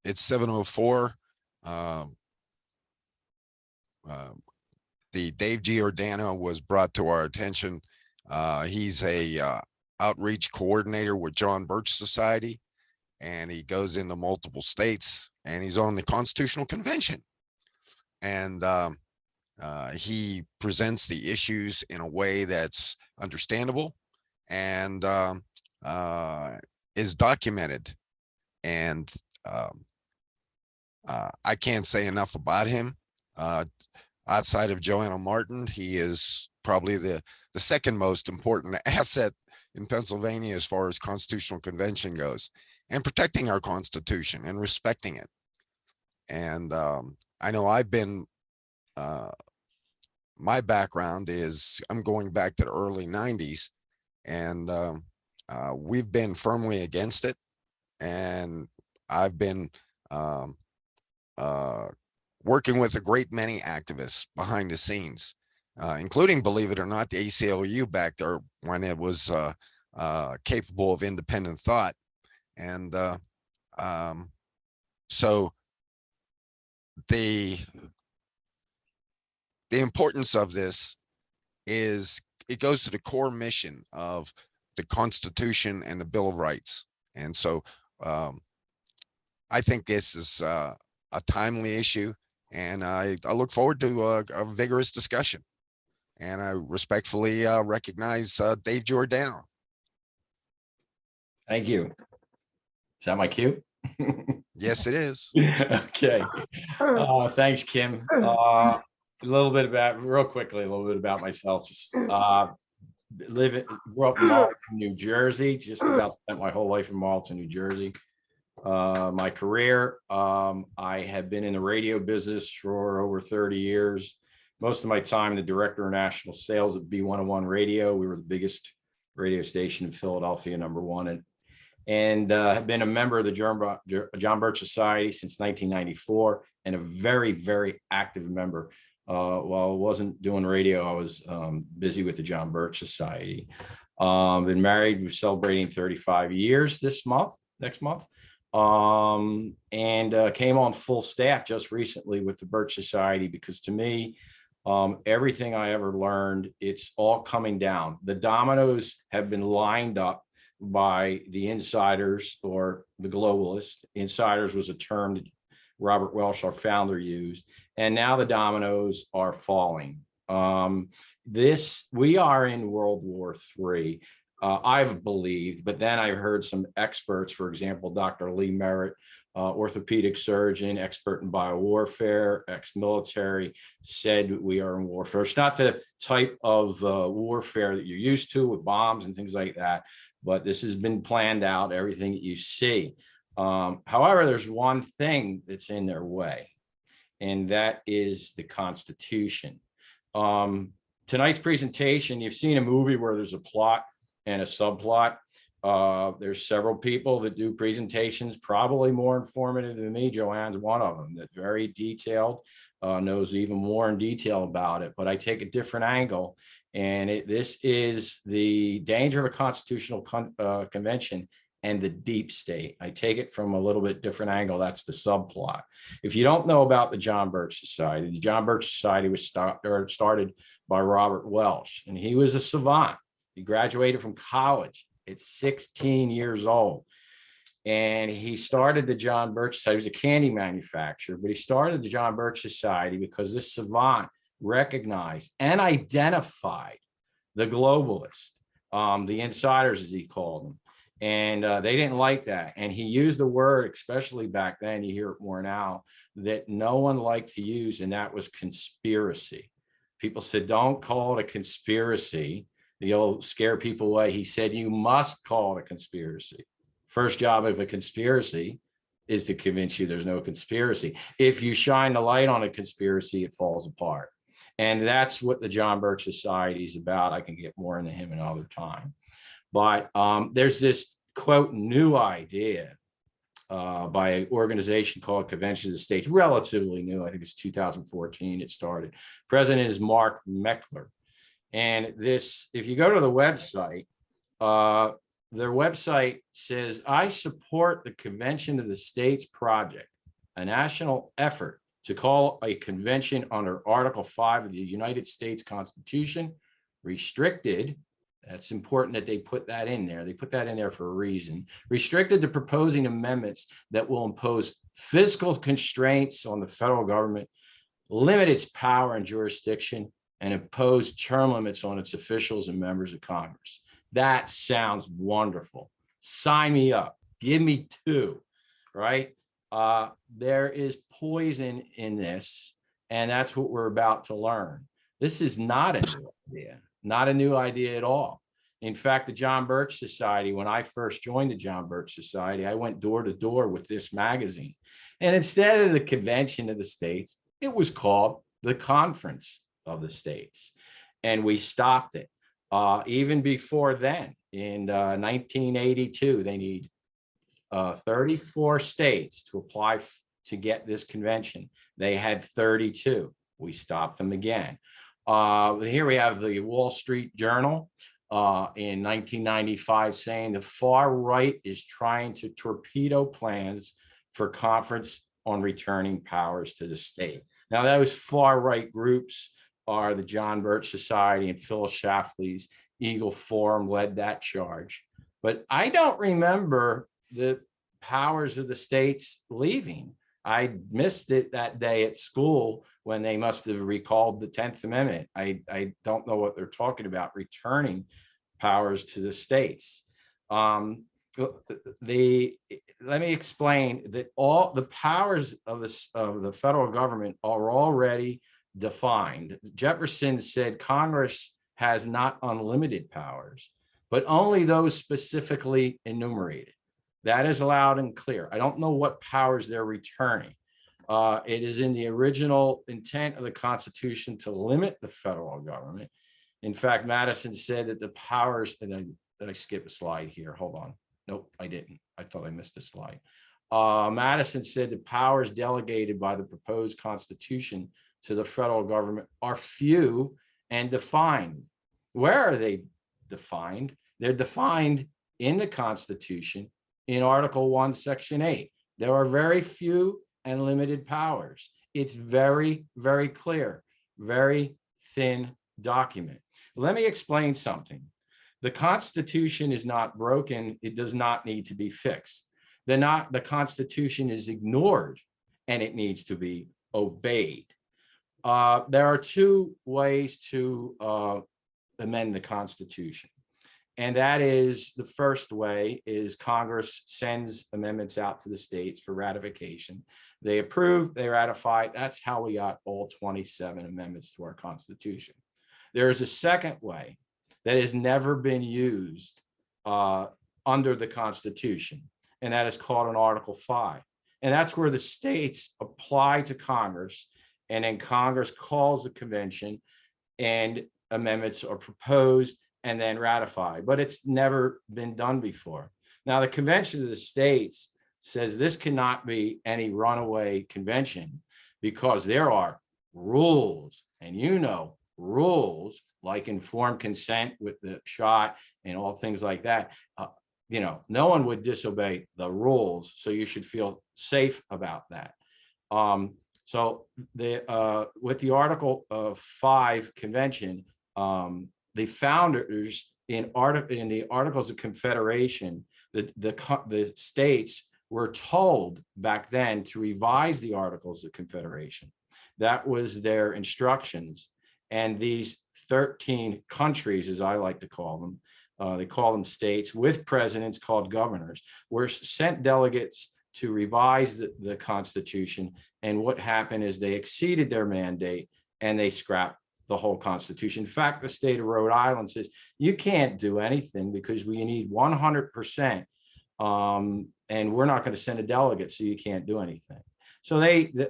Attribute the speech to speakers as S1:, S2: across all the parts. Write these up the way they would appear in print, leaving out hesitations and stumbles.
S1: It's 7:04. The Dave Giordano was brought to our attention. He's a outreach coordinator with John Birch Society, and he goes into multiple states, and he's on the Constitutional Convention. And he presents the issues in a way that's understandable and is documented. And I can't say enough about him. Outside of Joanna Martin, he is probably the second most important asset in Pennsylvania as far as Constitutional Convention goes, and protecting our Constitution and respecting it. And I know I've been, my background is, I'm going back to the early 90s, and we've been firmly against it. And I've been working with a great many activists behind the scenes, including, believe it or not, the ACLU back there when it was capable of independent thought. And so the importance of this is it goes to the core mission of the Constitution and the Bill of Rights. And so I think this is a timely issue, and I look forward to a vigorous discussion. And I respectfully recognize Dave Giordano.
S2: Thank you. Is that my cue?
S1: Yes, it is.
S2: Okay. Thanks, Kim. A little bit about, real quickly, a little bit about myself. Just grew up in Marlton, New Jersey. Just about spent my whole life in Marlton, New Jersey. My career, I have been in the radio business for over 30 years. Most of my time, the director of national sales at B101 Radio. We were the biggest radio station in Philadelphia, #1, and have been a member of the John Birch Society since 1994, and a very, very active member. While I wasn't doing radio, I was busy with the John Birch Society. Been married, we're celebrating 35 years next month. And came on full staff just recently with the Birch Society, because to me, everything I ever learned, it's all coming down. The dominoes have been lined up by the insiders, or the globalists. Insiders was a term that Robert Welch, our founder, used. And now the dominoes are falling. We are in World War III. I've believed, but then I heard some experts, for example, Dr. Lee Merritt, orthopedic surgeon, expert in biowarfare, ex-military, said we are in warfare. It's not the type of warfare that you're used to with bombs and things like that, but this has been planned out, everything that you see. However, there's one thing that's in their way, and that is the Constitution. Tonight's presentation, you've seen a movie where there's a plot and a subplot. There's several people that do presentations, probably more informative than me. Joanne's one of them, that's very detailed, knows even more in detail about it, but I take a different angle. And this is the danger of a constitutional convention and the deep state. I take it from a little bit different angle. That's the subplot. If you don't know about the John Birch Society, the John Birch Society was started by Robert Welch, and he was a savant. He graduated from college at 16 years old. And he started the John Birch Society. He was a candy manufacturer, but he started the John Birch Society because this savant recognized and identified the globalists, the insiders, as he called them. And they didn't like that. And he used the word, especially back then, you hear it more now, that no one liked to use, and that was conspiracy. People said, don't call it a conspiracy. You'll scare people away. He said, you must call it a conspiracy. First job of a conspiracy is to convince you there's no conspiracy. If you shine the light on a conspiracy, it falls apart. And that's what the John Birch Society is about. I can get more into him another time. But there's this, quote, new idea by an organization called Convention of the States, relatively new. I think it's 2014 it started. President is Mark Meckler. And this, if you go to the website, their website says, I support the Convention of the States project. a national effort to call a convention under Article 5 of the United States Constitution, restricted, that's important that they put that in there. They put that in there for a reason. Restricted to proposing amendments that will impose fiscal constraints on the federal government, limit its power and jurisdiction, and impose term limits on its officials and members of Congress. That sounds wonderful. Sign me up. Give me two, right? There is poison in this, and that's what we're about to learn. This is not a new idea, not a new idea at all. In fact, the John Birch Society, when I first joined the John Birch Society, I went door to door with this magazine. And instead of the Convention of the States, it was called the Conference of the States. And we stopped it. Even before then, in 1982, they need 34 states to apply to get this convention. They had 32. We stopped them again. Here we have the Wall Street Journal in 1995 saying the far right is trying to torpedo plans for conference on returning powers to the state. Now, those far right groups are the John Birch Society, and Phil Schlafly's Eagle Forum led that charge. But I don't remember the powers of the states leaving. I missed it that day at school when they must have recalled the 10th Amendment. I don't know what they're talking about, returning powers to the states. Let me explain that all the powers of the federal government are already defined. Jefferson said Congress has not unlimited powers, but only those specifically enumerated. That is loud and clear. I don't know what powers they're returning. It is in the original intent of the Constitution to limit the federal government. In fact, Madison said that the powers, and did I skip a slide here? Hold on. Nope, I didn't. I thought I missed a slide. Madison said the powers delegated by the proposed Constitution to the federal government are few and defined. Where are they defined? They're defined in the Constitution in Article 1, Section 8. There are very few and limited powers. It's very, very clear, very thin document. Let me explain something. The Constitution is not broken. It does not need to be fixed. The Constitution is ignored and it needs to be obeyed. There are two ways to amend the Constitution. And that is, the first way is Congress sends amendments out to the states for ratification. They approve, they ratify. That's how we got all 27 amendments to our Constitution. There is a second way that has never been used under the Constitution, and that is called an Article 5. And that's where the states apply to Congress, and then Congress calls the convention and amendments are proposed and then ratified, but it's never been done before. Now, the Convention of the States says this cannot be any runaway convention because there are rules, and rules like informed consent with the shot and all things like that. No one would disobey the rules, so you should feel safe about that. So with the Article 5 convention, the founders in the Articles of Confederation, the states were told back then to revise the Articles of Confederation. That was their instructions. And these 13 countries, as I like to call them, they call them states with presidents called governors, were sent delegates to revise the Constitution. And what happened is they exceeded their mandate and they scrapped the whole Constitution. In fact, the state of Rhode Island says, you can't do anything because we need 100%. And we're not going to send a delegate, so you can't do anything. So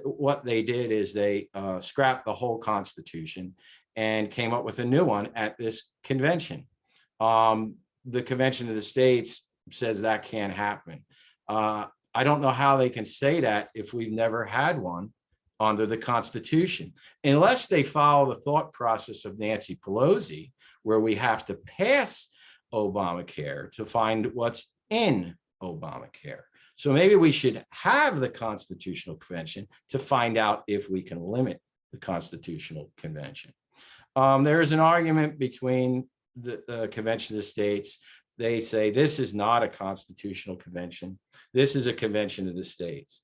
S2: what they did is they scrapped the whole Constitution and came up with a new one at this convention. The Convention of the States says that can't happen. I don't know how they can say that if we've never had one under the Constitution, unless they follow the thought process of Nancy Pelosi, where we have to pass Obamacare to find what's in Obamacare. So maybe we should have the Constitutional Convention to find out if we can limit the Constitutional Convention. There is an argument between the Convention of the States. They say this is not a constitutional convention. This is a convention of the states.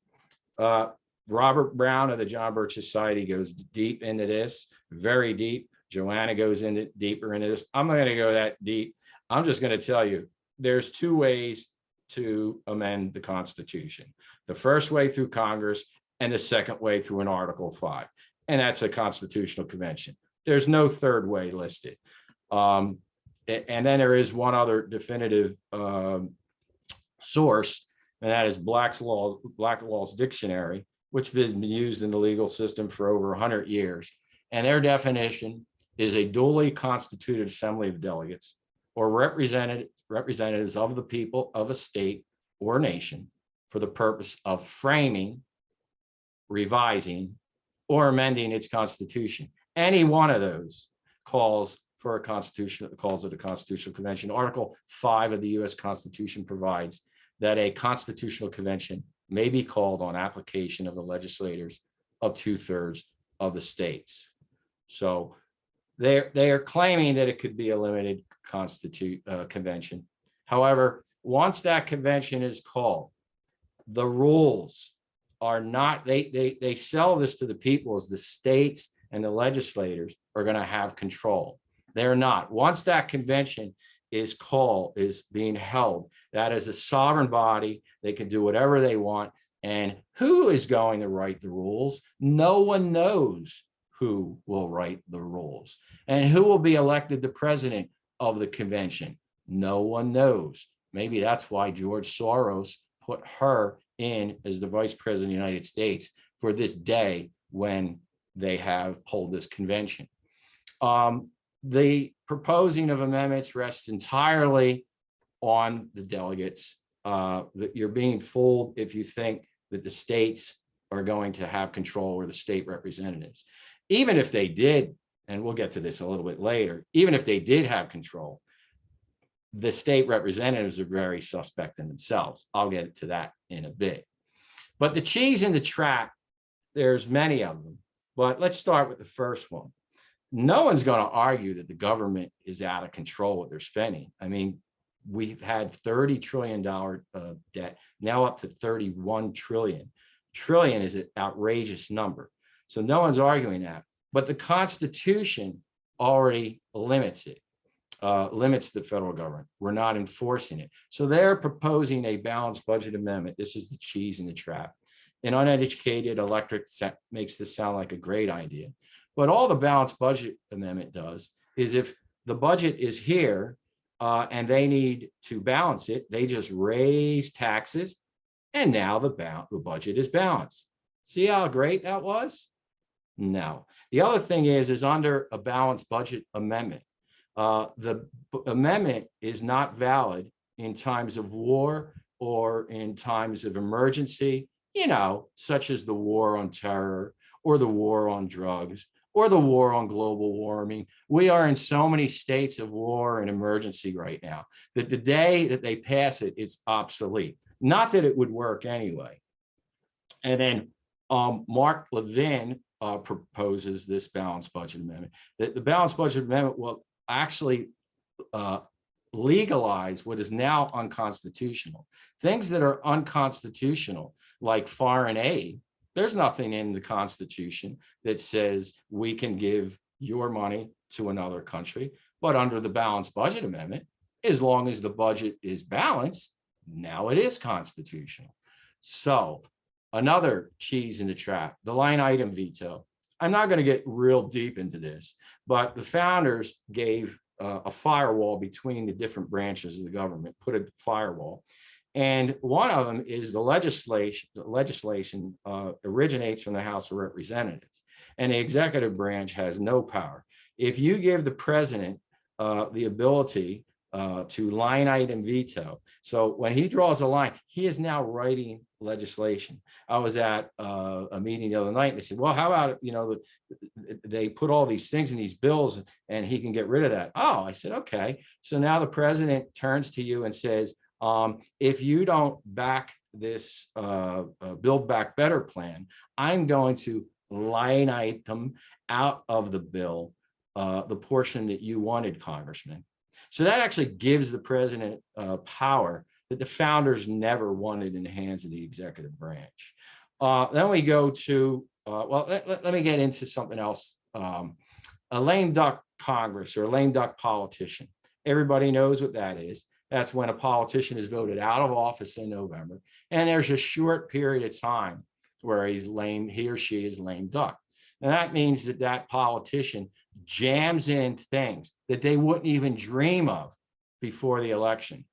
S2: Robert Brown of the John Birch Society goes deep into this, very deep. Joanna goes into deeper into this. I'm not going to go that deep. I'm just going to tell you there's two ways to amend the Constitution. The first way through Congress and the second way through an Article 5. And that's a constitutional convention. There's no third way listed. And then there is one other definitive source, and that is Black Law's Dictionary, which has been used in the legal system for over 100 years. And their definition is a duly constituted assembly of delegates or representatives of the people of a state or nation for the purpose of framing, revising, or amending its constitution. Any one of those calls for a constitution, calls it a constitutional convention. Article 5 of the U.S. Constitution provides that a constitutional convention may be called on application of the legislators of 2/3 of the states. So they are claiming that it could be a limited convention. However, once that convention is called, the rules are not, they sell this to the people as the states and the legislators are going to have control. They're not. Once that convention is being held, that is a sovereign body. They can do whatever they want. And who is going to write the rules? No one knows who will write the rules. And who will be elected the president of the convention? No one knows. Maybe that's why George Soros put her in as the vice president of the United States for this day when they hold this convention. The proposing of amendments rests entirely on the delegates. That you're being fooled if you think that the states are going to have control over the state representatives. Even if they did, and we'll get to this a little bit later, even if they did have control, the state representatives are very suspect in themselves. I'll get to that in a bit. But the cheese in the trap, there's many of them. But let's start with the first one. No one's going to argue that the government is out of control with their spending. I mean, we've had $30 trillion debt, now up to 31 trillion. Trillion is an outrageous number. So no one's arguing that. But the Constitution already limits it, limits the federal government. We're not enforcing it. So they're proposing a balanced budget amendment. This is the cheese in the trap. An uneducated electorate makes this sound like a great idea. But all the balanced budget amendment does is if the budget is here and they need to balance it, they just raise taxes and now the budget is balanced. See how great that was? No. The other thing is under a balanced budget amendment, the amendment is not valid in times of war or in times of emergency, such as the war on terror or the war on drugs or the war on global warming. We are in so many states of war and emergency right now that the day that they pass it, it's obsolete. Not that it would work anyway. And then Mark Levin proposes this balanced budget amendment. The balanced budget amendment will actually legalize what is now unconstitutional. Things that are unconstitutional, like foreign aid, there's nothing in the Constitution that says we can give your money to another country. But under the balanced budget amendment, as long as the budget is balanced, now it is constitutional. So another cheese in the trap, the line item veto. I'm not going to get real deep into this, but the founders gave a firewall between the different branches of the government, put a firewall. And one of them is the legislation originates from the House of Representatives, and the executive branch has no power. If you give the president the ability to line item veto, so when he draws a line, he is now writing legislation. I was at a meeting the other night and they said, well, how about, they put all these things in these bills and he can get rid of that. Oh, I said, okay. So now the president turns to you and says, if you don't back this Build Back Better plan, I'm going to line item out of the bill the portion that you wanted, Congressman. So that actually gives the president power that the founders never wanted in the hands of the executive branch. Then we go to, well, let me get into something else. A lame duck Congress or a lame duck politician. Everybody knows what that is. That's when a politician is voted out of office in November, and there's a short period of time where he or she is lame duck. And that means that that politician jams in things that they wouldn't even dream of before the election.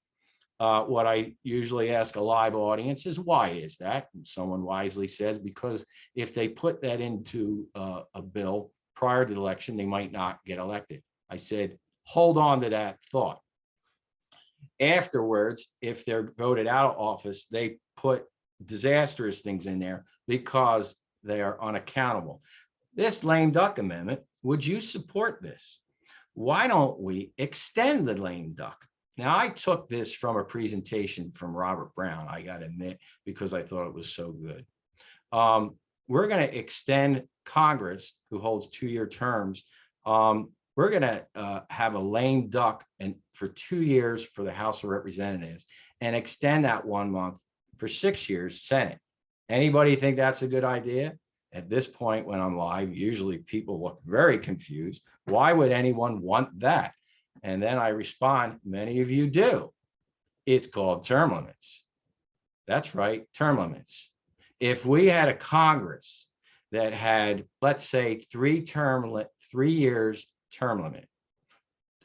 S2: What I usually ask a live audience is, why is that? And someone wisely says, because if they put that into a bill prior to the election, they might not get elected. I said, hold on to that thought. Afterwards, if they're voted out of office, they put disastrous things in there because they are unaccountable. This lame duck amendment, would you support this? Why don't we extend the lame duck? Now, I took this from a presentation from Robert Brown, I got to admit, because I thought it was so good. We're going to extend Congress, who holds 2-year terms. We're going to have a lame duck and for 2 years for the House of Representatives and extend that 1 month for 6 years, Senate. Anybody think that's a good idea? At this point, when I'm live, usually people look very confused. Why would anyone want that? And then I respond, many of you do. It's called term limits. That's right, term limits. If we had a Congress that had, let's say, 3 years term limit,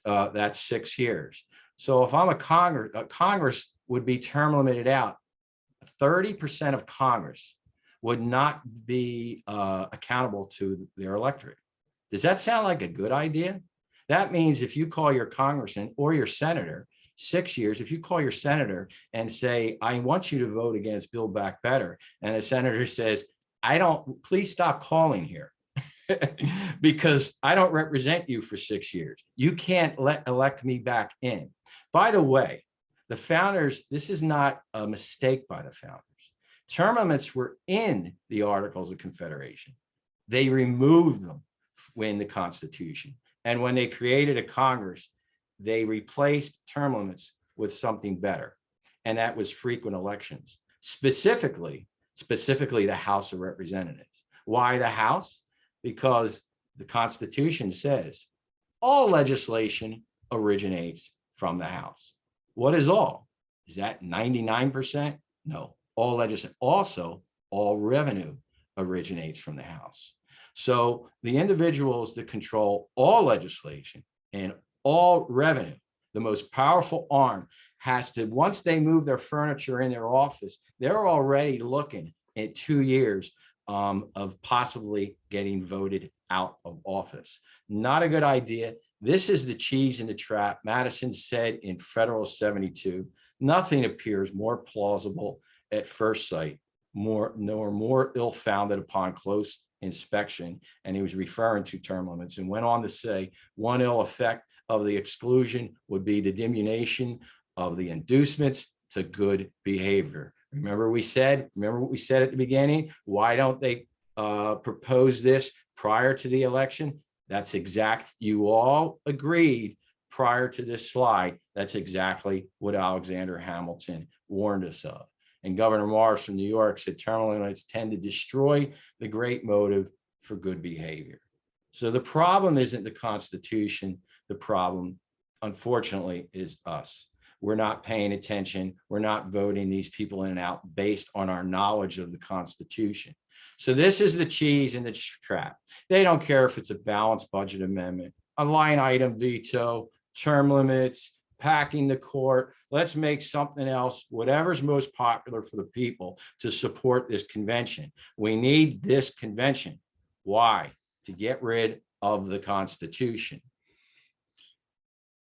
S2: that's 6 years. So if I'm a Congress would be term limited out. 30% of Congress would not be accountable to their electorate. Does that sound like a good idea? That means if you call your congressman or your senator 6 years, if you call your senator and say, I want you to vote against Build Back Better, and the senator says, please stop calling here because I don't represent you for 6 years. You can't elect me back in. By the way, the founders, this is not a mistake by the founders. Term limits were in the Articles of Confederation. They removed them in the Constitution. And when they created a Congress, they replaced term limits with something better. And that was frequent elections, specifically the House of Representatives. Why the House? Because the Constitution says all legislation originates from the House. What is all? Is that 99%? No, all legislation. Also, all revenue originates from the House. So the individuals that control all legislation and all revenue, the most powerful arm, has to, once they move their furniture in their office, they're already looking at 2 years of possibly getting voted out of office. Not a good idea. This is the cheese in the trap. Madison said in Federal 72, nothing appears more plausible at first sight, nor more ill-founded upon close inspection. And he was referring to term limits and went on to say, one ill effect of the exclusion would be the diminution of the inducements to good behavior. Remember what we said at the beginning? Why don't they propose this prior to the election? That's exact. You all agreed prior to this slide. That's exactly what Alexander Hamilton warned us of. And Governor Morris from New York said term limits tend to destroy the great motive for good behavior. So the problem isn't the Constitution. The problem, unfortunately, is us. We're not paying attention. We're not voting these people in and out based on our knowledge of the Constitution. So this is the cheese in the trap. They don't care if it's a balanced budget amendment, a line item veto, term limits, packing the court. Let's make something else, whatever's most popular for the people to support this convention. We need this convention. Why? To get rid of the Constitution.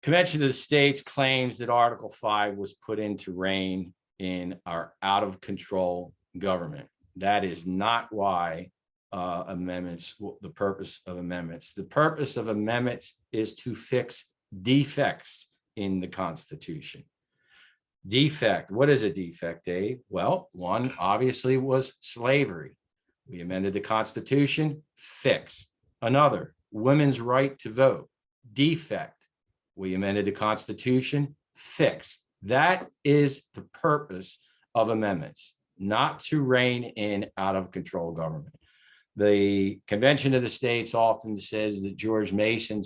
S2: Convention of the States claims that Article 5 was put in to rein in our out of control government. That is not why amendments, the purpose of amendments. The purpose of amendments is to fix defects in the Constitution. Defect. What is a defect, Dave? Well, one obviously was slavery. We amended the Constitution, fixed. Another, women's right to vote. Defect. We amended the Constitution, fixed. That is the purpose of amendments, not to rein in out of control government. The Convention of the States often says that George Mason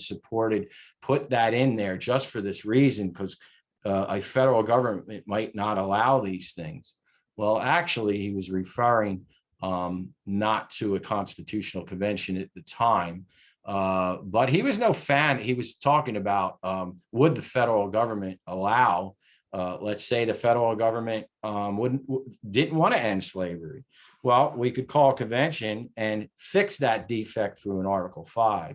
S2: put that in there just for this reason, because a federal government might not allow these things. Well, actually, he was referring not to a constitutional convention at the time, but he was no fan. He was talking about would the federal government allow, let's say the federal government didn't want to end slavery. Well, we could call a convention and fix that defect through an Article 5.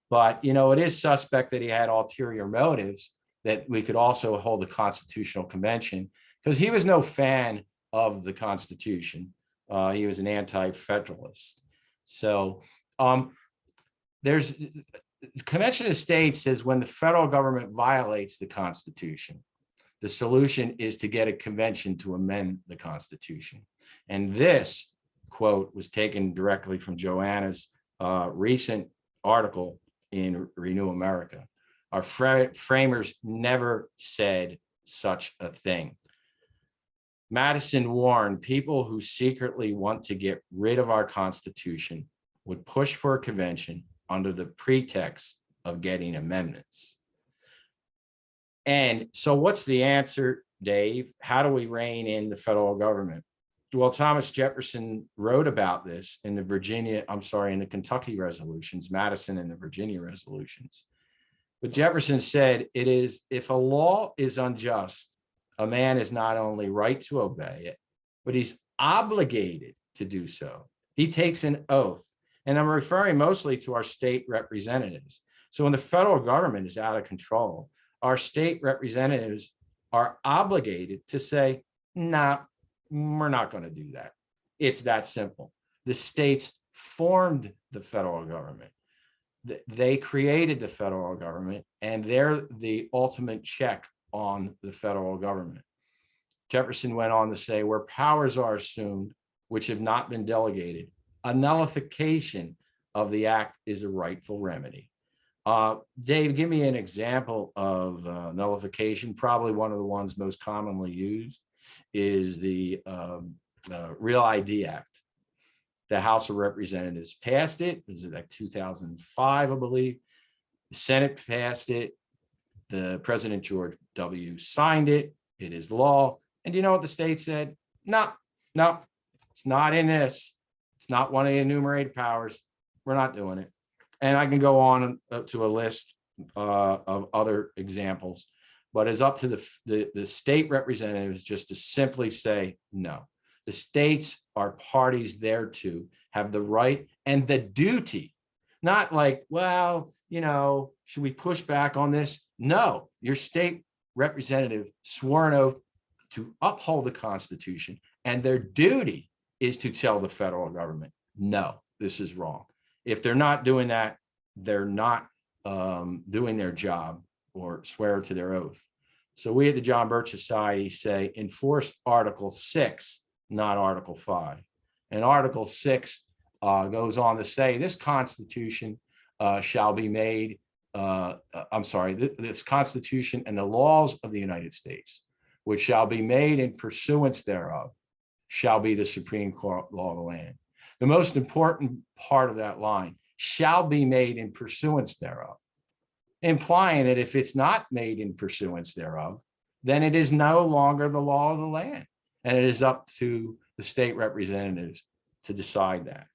S2: But, it is suspect that he had ulterior motives, that we could also hold a constitutional convention, because he was no fan of the Constitution. He was an anti-federalist. So there's the Convention of the States says when the federal government violates the Constitution, the solution is to get a convention to amend the Constitution. And this quote was taken directly from Joanna's recent article in Renew America. Our framers never said such a thing. Madison warned people who secretly want to get rid of our Constitution would push for a convention under the pretext of getting amendments. And so what's the answer, Dave? How do we rein in the federal government? Well, Thomas Jefferson wrote about this in the Kentucky resolutions, Madison and the Virginia resolutions. But Jefferson said, it is, if a law is unjust, a man is not only right to obey it, but he's obligated to do so. He takes an oath. And I'm referring mostly to our state representatives. So when the federal government is out of control, our state representatives are obligated to say, nah, we're not going to do that. It's that simple. The states formed the federal government. They created the federal government, and they're the ultimate check on the federal government. Jefferson went on to say, where powers are assumed which have not been delegated, a nullification of the act is a rightful remedy. Dave, give me an example of nullification. Probably one of the ones most commonly used is the Real ID Act. The House of Representatives passed it. This is like 2005, I believe. The Senate passed it. The President George W. signed it. It is law. And you know what the state said? No, it's not in this. It's not one of the enumerated powers. We're not doing it. And I can go on to a list of other examples, but it's up to the state representatives just to simply say no. The states are parties thereto, have the right and the duty, not like, well, should we push back on this? No, your state representative swore an oath to uphold the Constitution, and their duty is to tell the federal government, no, this is wrong. If they're not doing that, they're not doing their job or swear to their oath. So we at the John Birch Society say enforce Article 6, not Article 5. And Article 6 goes on to say this Constitution shall be made, this Constitution and the laws of the United States, which shall be made in pursuance thereof, shall be the supreme court law of the land. The most important part of that line, shall be made in pursuance thereof, implying that if it's not made in pursuance thereof, then it is no longer the law of the land. And it is up to the state representatives to decide that.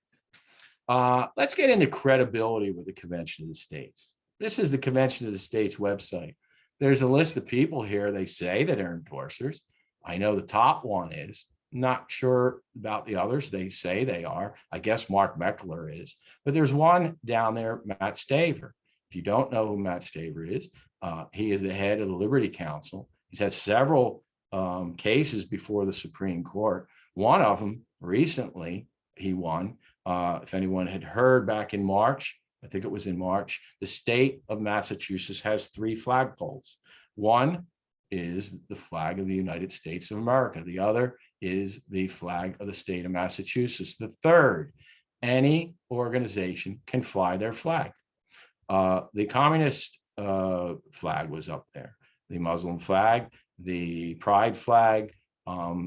S2: Let's get into credibility with the Convention of the States. This is the Convention of the States website. There's a list of people here. They say that they're endorsers. I know the top one is. Not sure about the others. They say they are. I guess Mark Meckler is. But there's one down there, Matt Staver. If you don't know who Matt Staver is, he is the head of the Liberty Council. He's had several cases before the Supreme Court. One of them recently, he won. If anyone had heard back in March, I think it was in March, the state of Massachusetts has 3 flagpoles. One is the flag of the United States of America. The other is the flag of the state of Massachusetts. The third, any organization can fly their flag. The communist flag was up there, the Muslim flag, the pride flag,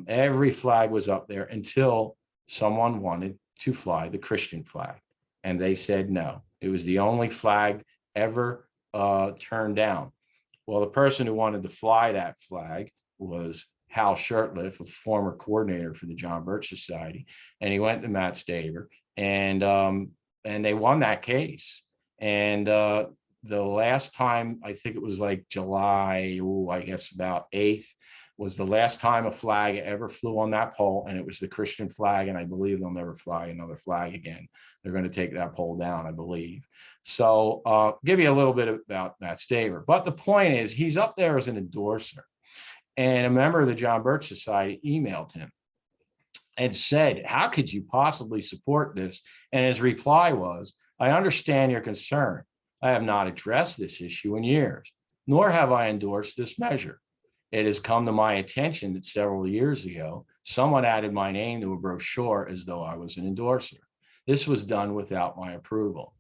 S2: every flag was up there until someone wanted to fly the Christian flag. And they said no. It was the only flag ever turned down. Well, the person who wanted to fly that flag was Hal Shurtleff, a former coordinator for the John Birch Society. And he went to Matt Staver, and they won that case. And the last time, I think it was like July, I guess about 8th, was the last time a flag ever flew on that pole, and it was the Christian flag. And I believe they'll never fly another flag again. They're going to take that pole down, I believe. So give you a little bit about Matt Staver. But the point is, he's up there as an endorser. And a member of the John Birch Society emailed him and said, how could you possibly support this? And his reply was, I understand your concern. I have not addressed this issue in years, nor have I endorsed this measure. It has come to my attention that several years ago, someone added my name to a brochure as though I was an endorser. This was done without my approval.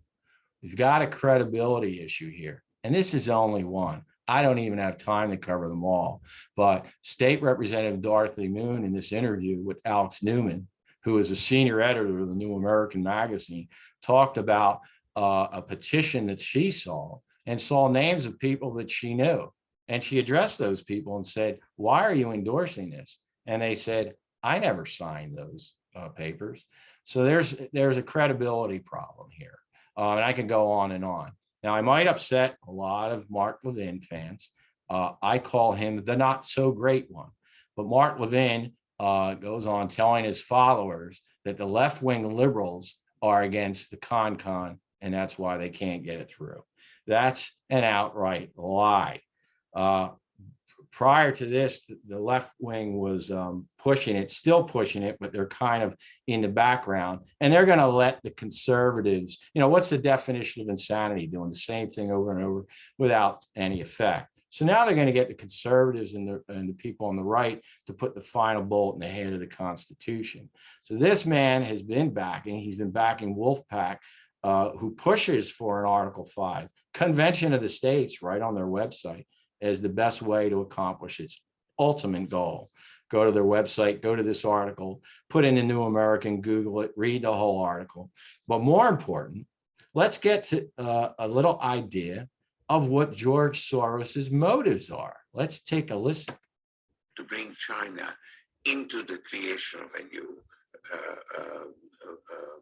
S2: We've got a credibility issue here, and this is only one. I don't even have time to cover them all, but State Representative Dorothy Moon, in this interview with Alex Newman, who is a senior editor of the New American magazine, talked about a petition that she saw and saw names of people that she knew. And she addressed those people and said, why are you endorsing this? And they said, I never signed those papers. So there's a credibility problem here. And I can go on and on. Now, I might upset a lot of Mark Levin fans. I call him the not so great one. But Mark Levin goes on telling his followers that the left-wing liberals are against the con, and that's why they can't get it through. That's an outright lie. Prior to this, the left wing was pushing it, still pushing it, but they're kind of in the background, and they're going to let the conservatives, what's the definition of insanity? Doing the same thing over and over without any effect. So now they're going to get the conservatives and the people on the right to put the final bolt in the head of the Constitution. So this man has been backing, he's been backing Wolfpack, who pushes for an Article 5 Convention of the States right on their website as the best way to accomplish its ultimate goal. Go to their website, go to this article, put in the New American, Google it, read the whole article. But more important, let's get to a little idea of what George Soros's motives are. Let's take a listen.
S3: To bring China into the creation of a new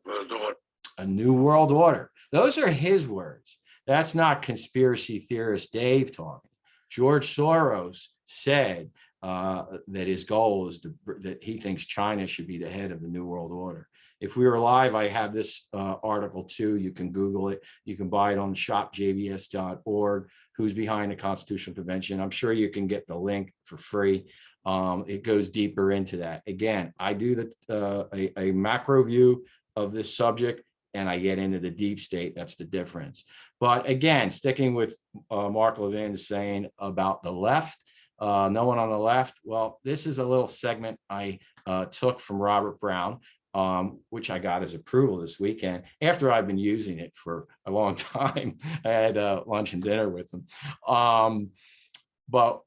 S3: world order.
S2: A new world order. Those are his words. That's not conspiracy theorist Dave talking. George Soros said that his goal is that he thinks China should be the head of the New World Order. If we were live, I have this article too. You can Google it. You can buy it on shopjbs.org. Who's behind the Constitutional Convention? I'm sure you can get the link for free. It goes deeper into that. Again, I do a macro view of this subject, and I get into the deep state. That's the difference. But again, sticking with Mark Levin saying about the left, no one on the left. Well, this is a little segment I took from Robert Brown, which I got his approval this weekend after I've been using it for a long time. I had lunch and dinner with him. But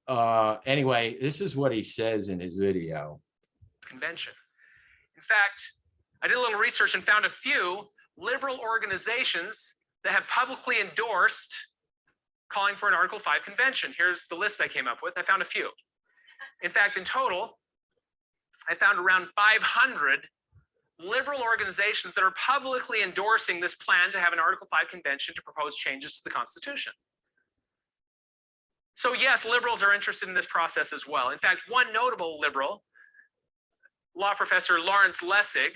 S2: anyway, this is what he says in his video.
S4: Convention. In fact, I did a little research and found a few liberal organizations that have publicly endorsed calling for an Article 5 convention. Here's the list I came up with. I found a few. In fact, in total, I found around 500 liberal organizations that are publicly endorsing this plan to have an Article 5 convention to propose changes to the Constitution. So yes, liberals are interested in this process as well. In fact, one notable liberal, law professor Lawrence Lessig,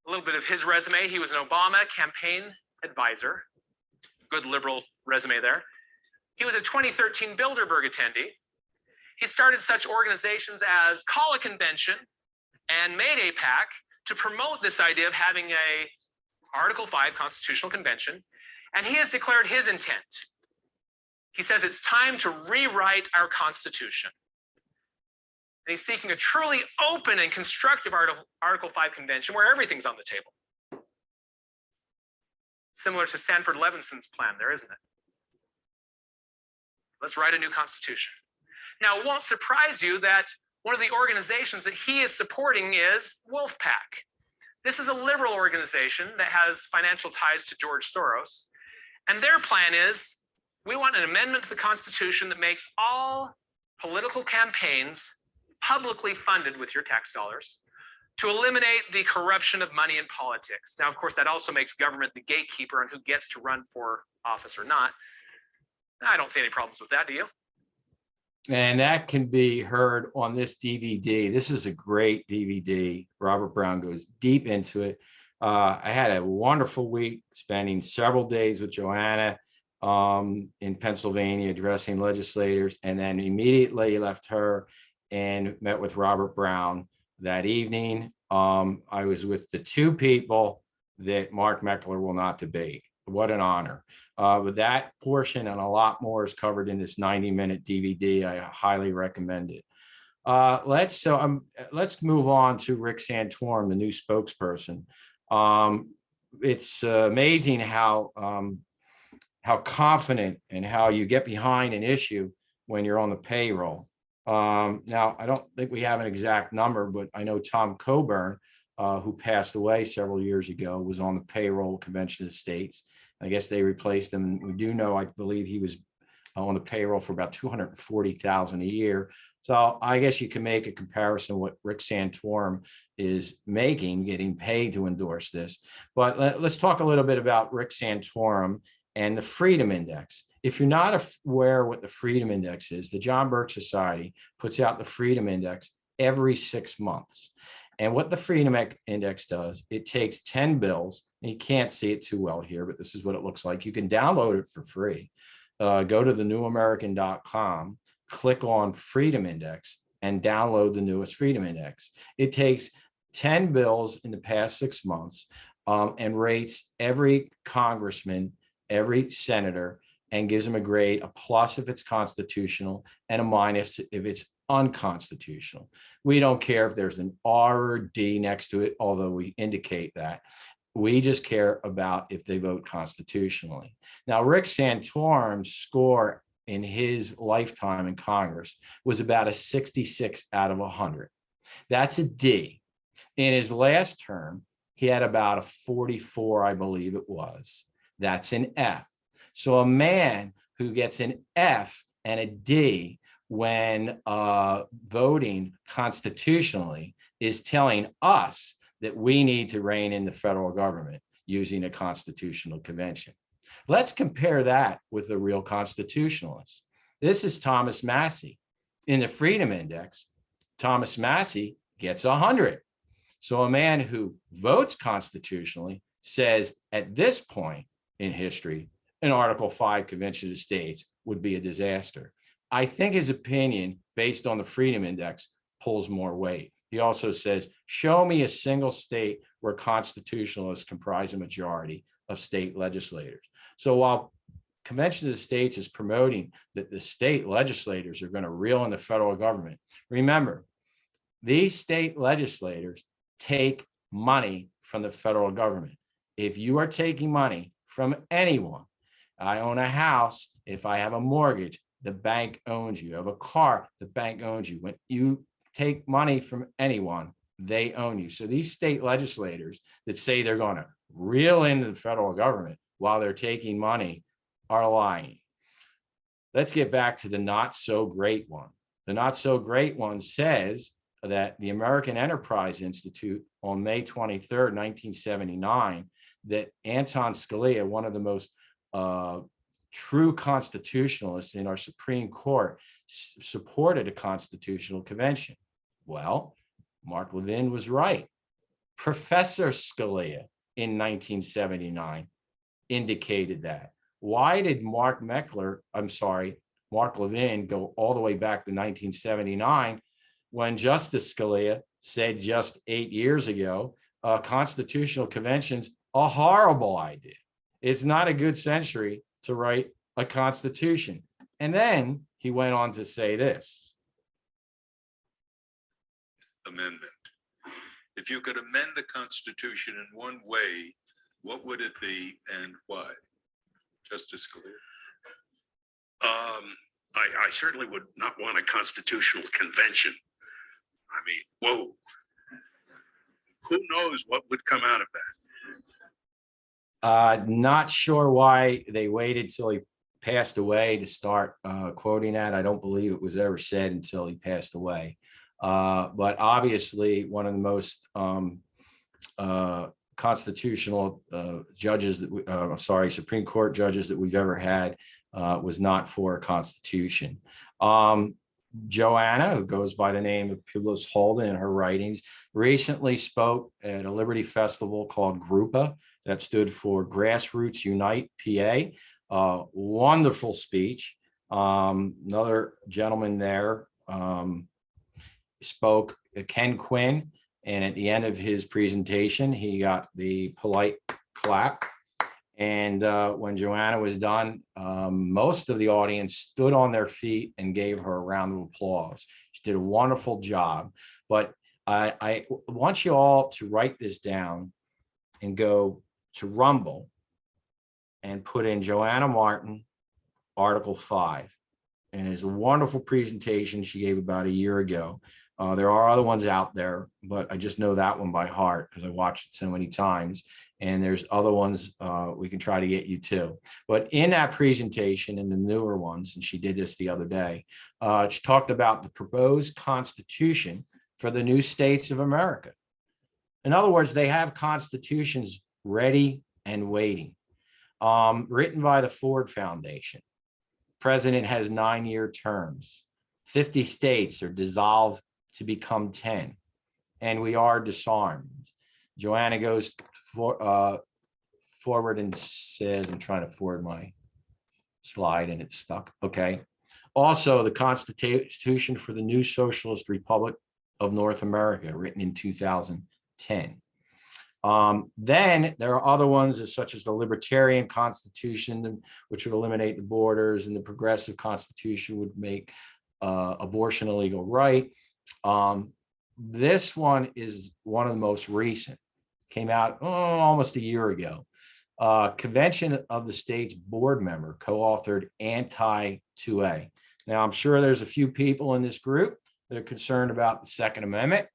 S4: a little bit of his resume. He was an Obama campaign advisor. Good liberal resume there. He was a 2013 Bilderberg attendee. He started such organizations as Call a Convention and Mayday PAC to promote this idea of having a Article 5 constitutional convention. And he has declared his intent He says it's time to rewrite our Constitution. And he's seeking a truly open and constructive Article 5 convention where everything's on the table. Similar to Sanford Levinson's plan there, isn't it? Let's write a new constitution. Now, it won't surprise you that one of the organizations that he is supporting is Wolfpack. This is a liberal organization that has financial ties to George Soros. And their plan is, we want an amendment to the Constitution that makes all political campaigns publicly funded with your tax dollars to eliminate the corruption of money in politics. Now, of course, that also makes government the gatekeeper on who gets to run for office or not. I don't see any problems with that, do you?
S2: And that can be heard on this DVD. This is a great DVD. Robert Brown goes deep into it. I had a wonderful week spending several days with Joanna in Pennsylvania addressing legislators, and then immediately left her and met with Robert Brown that evening. I was with the two people that Mark Meckler will not debate. What an honor. With that portion and a lot more is covered in this 90-minute DVD. I highly recommend it. Let's move on to Rick Santorum, the new spokesperson. It's amazing how confident and how you get behind an issue when you're on the payroll. Now, I don't think we have an exact number, but I know Tom Coburn, who passed away several years ago, was on the payroll Convention of States. I guess they replaced him. We do know, I believe he was on the payroll for about $240,000 a year. So I guess you can make a comparison what Rick Santorum is making, getting paid to endorse this. But let's talk a little bit about Rick Santorum and the Freedom Index. If you're not aware what the Freedom Index is, the John Birch Society puts out the Freedom Index every 6 months. And what the Freedom Index does, it takes 10 bills, and you can't see it too well here, but this is what it looks like. You can download it for free. Go to thenewamerican.com, click on Freedom Index, and download the newest Freedom Index. It takes 10 bills in the past 6 months and rates every congressman, every senator, and gives them a grade, a plus if it's constitutional, and a minus if it's unconstitutional. We don't care if there's an R or D next to it, although we indicate that. We just care about if they vote constitutionally. Now, Rick Santorum's score in his lifetime in Congress was about a 66 out of 100. That's a D. In his last term, he had about a 44, I believe it was. That's an F. So a man who gets an F and a D when voting constitutionally is telling us that we need to rein in the federal government using a constitutional convention. Let's compare that with the real constitutionalists. This is Thomas Massie. In the Freedom Index, Thomas Massie gets 100. So a man who votes constitutionally says at this point in history, an Article 5 Convention of States would be a disaster. I think his opinion, based on the Freedom Index, pulls more weight. He also says, show me a single state where constitutionalists comprise a majority of state legislators. So while Convention of the States is promoting that the state legislators are going to reel in the federal government, remember, these state legislators take money from the federal government. If you are taking money from anyone, I own a house, if I have a mortgage, the bank owns you. You have a car, the bank owns you. When you take money from anyone, they own you. So these state legislators that say they're going to reel into the federal government while they're taking money are lying. Let's get back to the not so great one. The not so great one says that the American Enterprise Institute on May 23rd, 1979, that Anton Scalia, one of the most true constitutionalists in our Supreme Court, supported a constitutional convention. Well, Mark Levin was right. Professor Scalia in 1979 indicated that. Why did Mark Levin go all the way back to 1979 when Justice Scalia said just 8 years ago, constitutional convention's a horrible idea. It's not a good century to write a constitution. And then he went on to say this.
S5: Amendment. If you could amend the Constitution in one way, what would it be and why? Justice Scalia.
S3: I certainly would not want a constitutional convention. I mean, whoa. Who knows what would come out of that?
S2: Not sure why they waited till he passed away to start quoting that. I don't believe it was ever said until he passed away. But obviously, one of the most constitutional judges that Supreme Court judges that we've ever had was not for a constitution. Joanna, who goes by the name of Publius Holden in her writings, recently spoke at a Liberty Festival called GRUPA, that stood for Grassroots Unite PA. Wonderful speech. Another gentleman there spoke, Ken Quinn, and at the end of his presentation, he got the polite clap. And when Joanna was done, most of the audience stood on their feet and gave her a round of applause. She did a wonderful job. But I want you all to write this down and go to Rumble and put in Joanna Martin, Article 5. And it's a wonderful presentation she gave about a year ago. There are other ones out there, but I just know that one by heart because I watched it so many times. And there's other ones we can try to get you to. But in that presentation, in the newer ones, and she did this the other day, she talked about the proposed constitution for the new states of America. In other words, they have constitutions ready and waiting, written by the Ford Foundation. President has 9-year terms. 50 states are dissolved to become 10, and we are disarmed. Joanna goes forward and says, I'm trying to forward my slide and it's stuck. Okay. Also, the Constitution for the new Socialist Republic of North America, written in 2010. Then there are other ones such as the Libertarian Constitution, which would eliminate the borders, and the Progressive Constitution would make abortion a legal right. This one is one of the most recent, came out almost a year ago. Convention of the States board member co-authored anti-2A. Now, I'm sure there's a few people in this group that are concerned about the Second Amendment.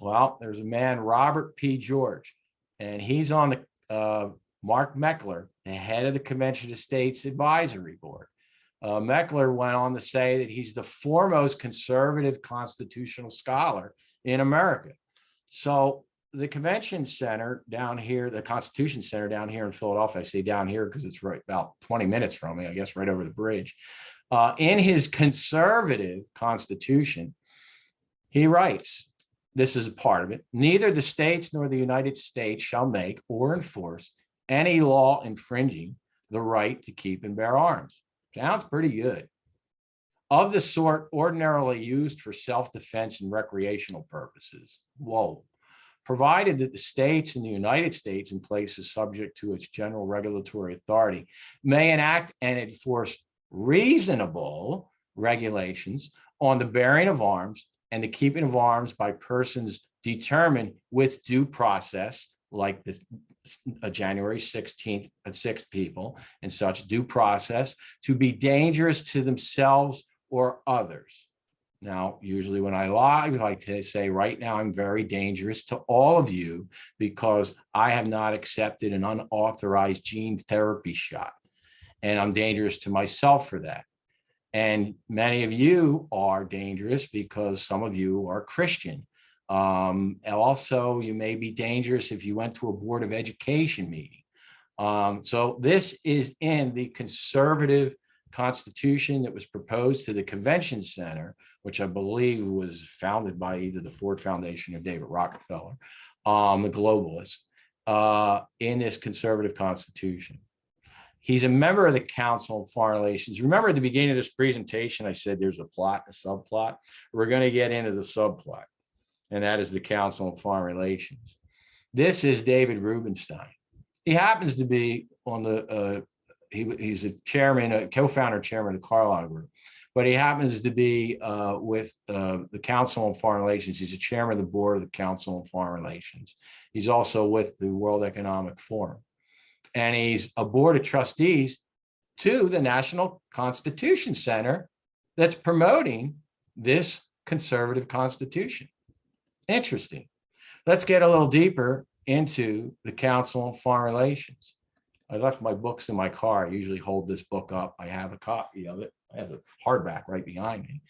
S2: Well, there's a man, Robert P. George, and he's on the Mark Meckler, the head of the Convention of States Advisory Board. Meckler went on to say that he's the foremost conservative constitutional scholar in America. So the Convention Center down here, the Constitution Center down here in Philadelphia, I say down here because it's right about 20 minutes from me, I guess, right over the bridge. In his conservative constitution, he writes, this is a part of it, neither the states nor the United States shall make or enforce any law infringing the right to keep and bear arms. Sounds pretty good. Of the sort ordinarily used for self-defense and recreational purposes. Whoa. Provided that the states in the United States in places subject to its general regulatory authority may enact and enforce reasonable regulations on the bearing of arms and the keeping of arms by persons determined with due process, like the January 16th, 6 people and such due process, to be dangerous to themselves or others. Now, usually when I lie, I like to say right now, I'm very dangerous to all of you because I have not accepted an unauthorized gene therapy shot. And I'm dangerous to myself for that. And many of you are dangerous because some of you are Christian. Also, you may be dangerous if you went to a Board of Education meeting. So this is in the conservative constitution that was proposed to the Convention Center, which I believe was founded by either the Ford Foundation or David Rockefeller, the globalist, in this conservative constitution. He's a member of the Council on Foreign Relations. Remember at the beginning of this presentation, I said there's a plot, a subplot. We're going to get into the subplot, and that is the Council on Foreign Relations. This is David Rubenstein. He happens to be on the he's a chairman, a co-founder, chairman of the Carlyle Group, but he happens to be with the Council on Foreign Relations. He's a chairman of the board of the Council on Foreign Relations. He's also with the World Economic Forum, and he's a board of trustees to the National Constitution Center that's promoting this conservative constitution. Interesting. Let's get a little deeper into the Council on Foreign Relations. I left my books in my car. I usually hold this book up. I have a copy of it. I have the hardback right behind me.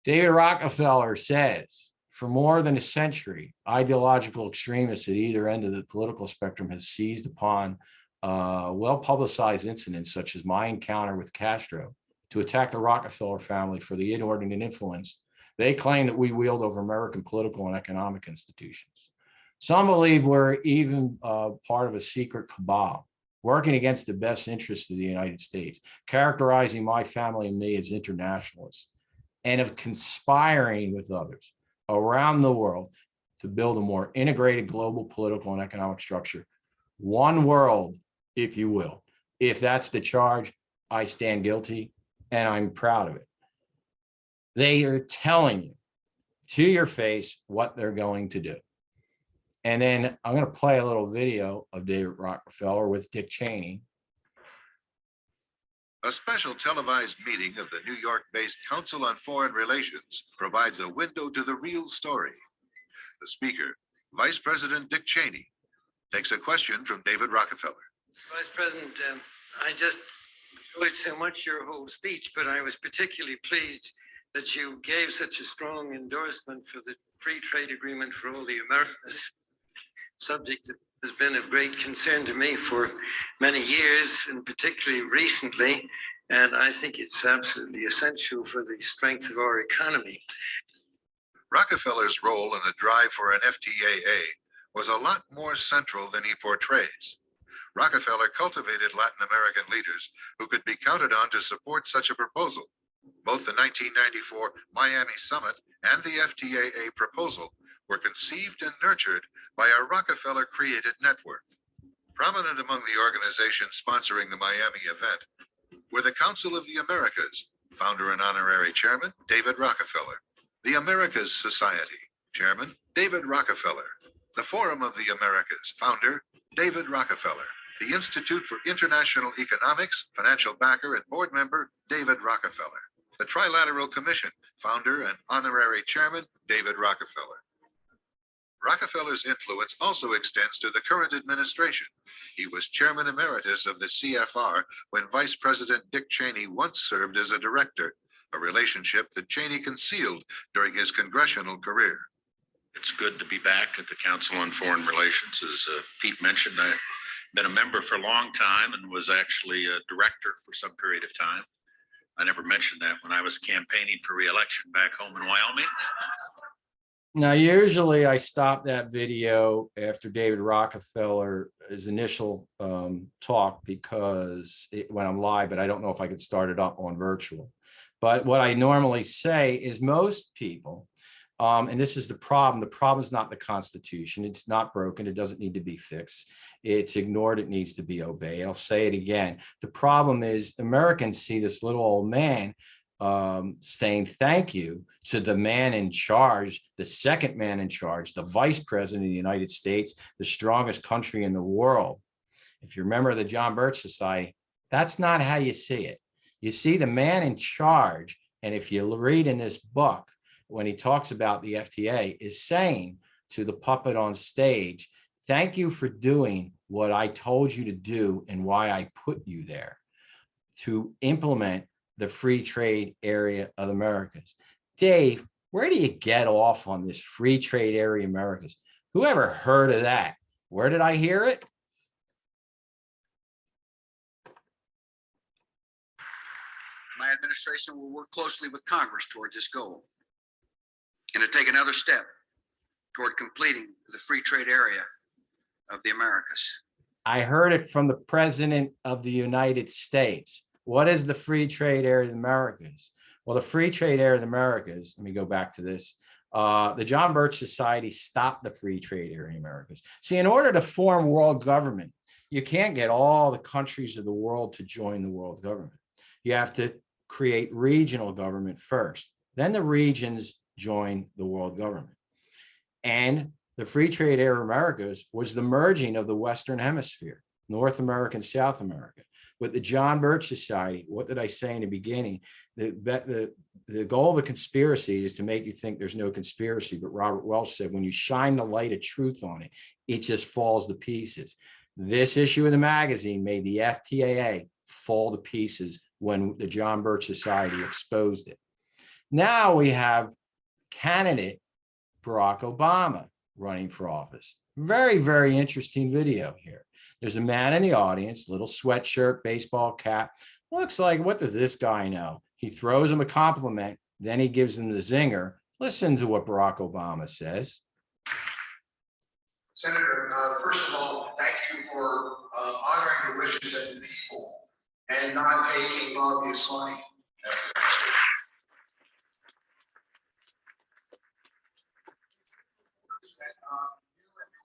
S2: David Rockefeller says, for more than a century, ideological extremists at either end of the political spectrum has seized upon well-publicized incidents such as my encounter with Castro to attack the Rockefeller family for the inordinate influence they claim that we wield over American political and economic institutions. Some believe we're even part of a secret cabal, working against the best interests of the United States, characterizing my family and me as internationalists, and of conspiring with others around the world to build a more integrated global political and economic structure. One world, if you will. If that's the charge, I stand guilty, and I'm proud of it. They are telling you to your face what they're going to do. And then I'm going to play a little video of David Rockefeller with Dick Cheney.
S6: A special televised meeting of the New York-based Council on Foreign Relations provides a window to the real story. The speaker, Vice President Dick Cheney, takes a question from David Rockefeller.
S7: Vice President, I just enjoyed so much your whole speech, but I was particularly pleased that you gave such a strong endorsement for the free trade agreement for all the Americas, subject that has been of great concern to me for many years, and particularly recently, and I think it's absolutely essential for the strength of our economy.
S6: Rockefeller's role in the drive for an FTAA was a lot more central than he portrays. Rockefeller cultivated Latin American leaders who could be counted on to support such a proposal. Both the 1994 Miami Summit and the FTAA proposal were conceived and nurtured by a Rockefeller-created network. Prominent among the organizations sponsoring the Miami event were the Council of the Americas, founder and honorary chairman, David Rockefeller. The Americas Society, chairman, David Rockefeller. The Forum of the Americas, founder, David Rockefeller. The Institute for International Economics, financial backer and board member, David Rockefeller. The Trilateral Commission, founder and honorary chairman, David Rockefeller. Rockefeller's influence also extends to the current administration. He was chairman emeritus of the CFR when Vice President Dick Cheney once served as a director, a relationship that Cheney concealed during his congressional career.
S8: It's good to be back at the Council on Foreign Relations. As Pete mentioned, I've been a member for a long time and was actually a director for some period of time. I never mentioned that when I was campaigning for re-election back home in Wyoming.
S2: Now, usually I stop that video after David Rockefeller's initial talk because when I'm live, but I don't know if I could start it up on virtual. But what I normally say is most people, and this is the problem is not the Constitution. It's not broken. It doesn't need to be fixed. It's ignored. It needs to be obeyed. I'll say it again. The problem is Americans see this little old man saying thank you to the man in charge, the second man in charge, the vice president of the United States, the strongest country in the world. If you remember the John Birch Society, that's not how you see it. You see the man in charge, and if you read in this book, when he talks about the FTA, is saying to the puppet on stage, thank you for doing what I told you to do and why I put you there, to implement the free trade area of the Americas. Dave, where do you get off on this free trade area Americas? Who ever heard of that? Where did I hear it?
S9: My administration will work closely with Congress toward this goal and to take another step toward completing the free trade area of the Americas.
S2: I heard it from the President of the United States. What is the free trade area of the Americas? Well, the free trade area of the Americas, let me go back to this. The John Birch Society stopped the free trade area in the Americas. See, in order to form world government, You can't get all the countries of the world to join the world government. You have to create regional government first. Then the regions join the world government. And the free trade area Americas was the merging of the Western Hemisphere, North America and South America. With the John Birch Society, what did I say in the beginning? The goal of a conspiracy is to make you think there's no conspiracy. But Robert Welch said, when you shine the light of truth on it, it just falls to pieces. This issue of the magazine made the FTAA fall to pieces when the John Birch Society exposed it. Now we have candidate Barack Obama running for office. Very, very interesting video here. There's a man in the audience, little sweatshirt, baseball cap. Looks like, what does this guy know? He throws him a compliment, then he gives him the zinger. Listen to what Barack Obama says.
S10: Senator, first of all, thank you for honoring the wishes of the people and not taking lobbyist money.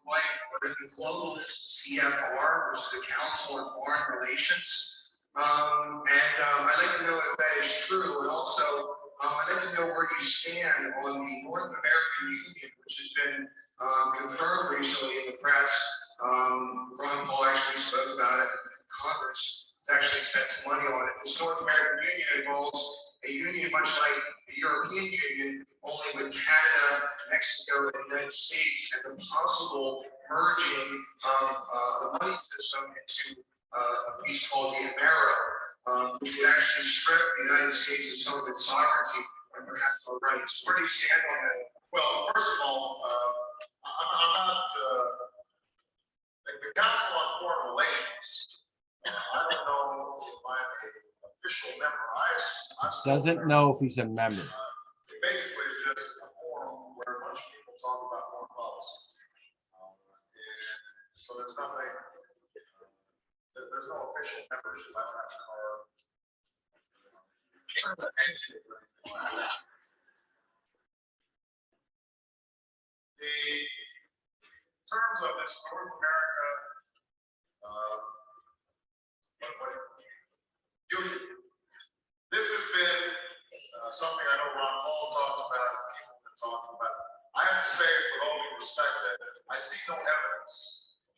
S10: Wife for the globalist CFR, which is the Council on Foreign Relations. I'd like to know if that is true. And also, I'd like to know where you stand on the North American Union, which has been confirmed recently in the press. Ron Paul actually spoke about it in Congress. It's actually spent some money on it. This North American Union involves a union much like the European Union, only with Canada, Mexico, and the United States, and the possible merging of the money system into a piece called the Amero, which would actually strip the United States of some of its sovereignty and perhaps our rights. Where do you stand on that?
S6: Well, first of all, I'm not the Council on Foreign Relations. I don't know if I'm an official member.
S2: Doesn't know if he's a member.
S6: It basically is just a forum where a bunch of people talk about foreign policy. And so there's nothing, there's no official membership. I'm not sure. In terms of this North America union, this has been something I know Ron Paul talked about, people have been talking about. I have to say, with all due respect, that I see no evidence